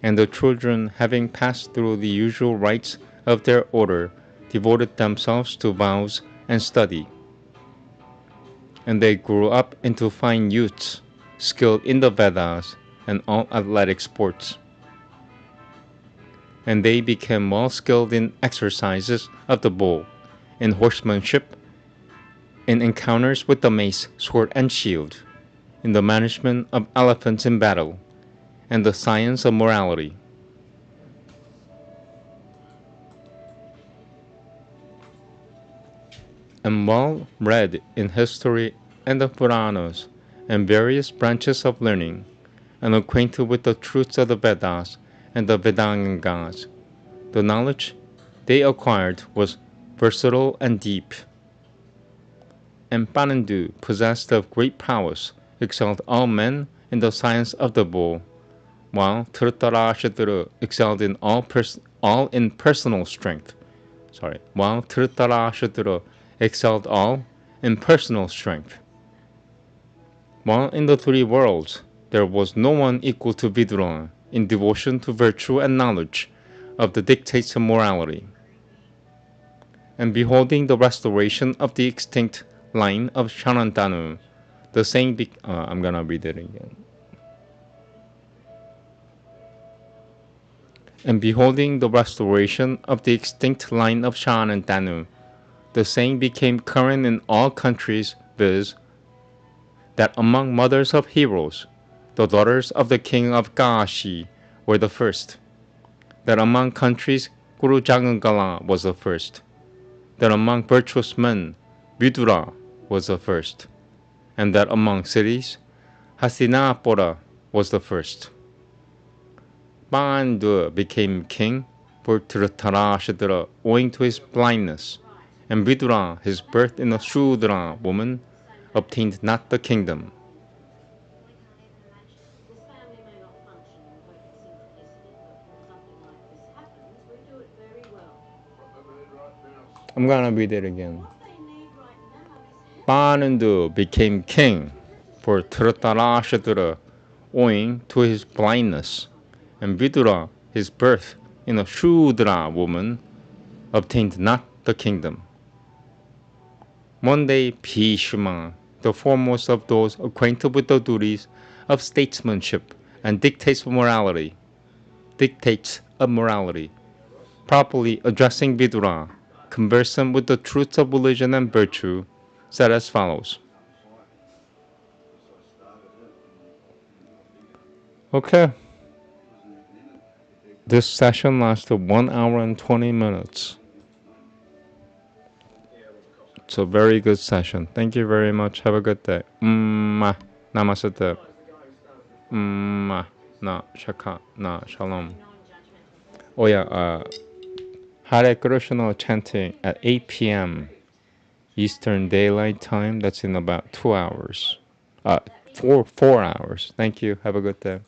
And the children, having passed through the usual rites of their order, devoted themselves to vows and study. And they grew up into fine youths, skilled in the Vedas and all athletic sports. And they became well skilled in exercises of the bull, in horsemanship, in encounters with the mace, sword, and shield, in the management of elephants in battle, and the science of morality. And well read in history and the Puranas and various branches of learning, and acquainted with the truths of the Vedas and the Vedangas, the knowledge they acquired was versatile and deep. And Panandu, possessed of great prowess, excelled all men in the science of the bull, while Dhritarashtra excelled in all in personal strength. While Dhritarashtra excelled all in personal strength. While in the three worlds there was no one equal to Vidura in devotion to virtue and knowledge of the dictates of morality. And beholding the restoration of the extinct line of Shanantanu, the saying I'm gonna read it again. And beholding the restoration of the extinct line of Shanantanu, the saying became current in all countries, viz., that among mothers of heroes, the daughters of the king of Kashi were the first, that among countries Guru Jagangala was the first, that among virtuous men Vidura was the first, and that among cities Hastinapura was the first. Pandu became king for Dhritarashtra owing to his blindness, and Vidura, his birth in a Shudra woman, obtained not the kingdom. I'm gonna read it again. Pandu became king for Dhritarashtra owing to his blindness, and Vidura, his birth in a Shudra woman, obtained not the kingdom. One day Bhishma, the foremost of those acquainted with the duties of statesmanship and dictates of morality, properly addressing Vidura, conversant with the truths of religion and virtue, said as follows. Okay. This session lasted 1 hour and 20 minutes. It's a very good session. Thank you very much. Have a good day. Namaste. Na shaka na shalom. Oh yeah, Hare Krishna chanting at 8 p.m. Eastern Daylight Time. That's in about 2 hours. 4 hours. Thank you. Have a good day.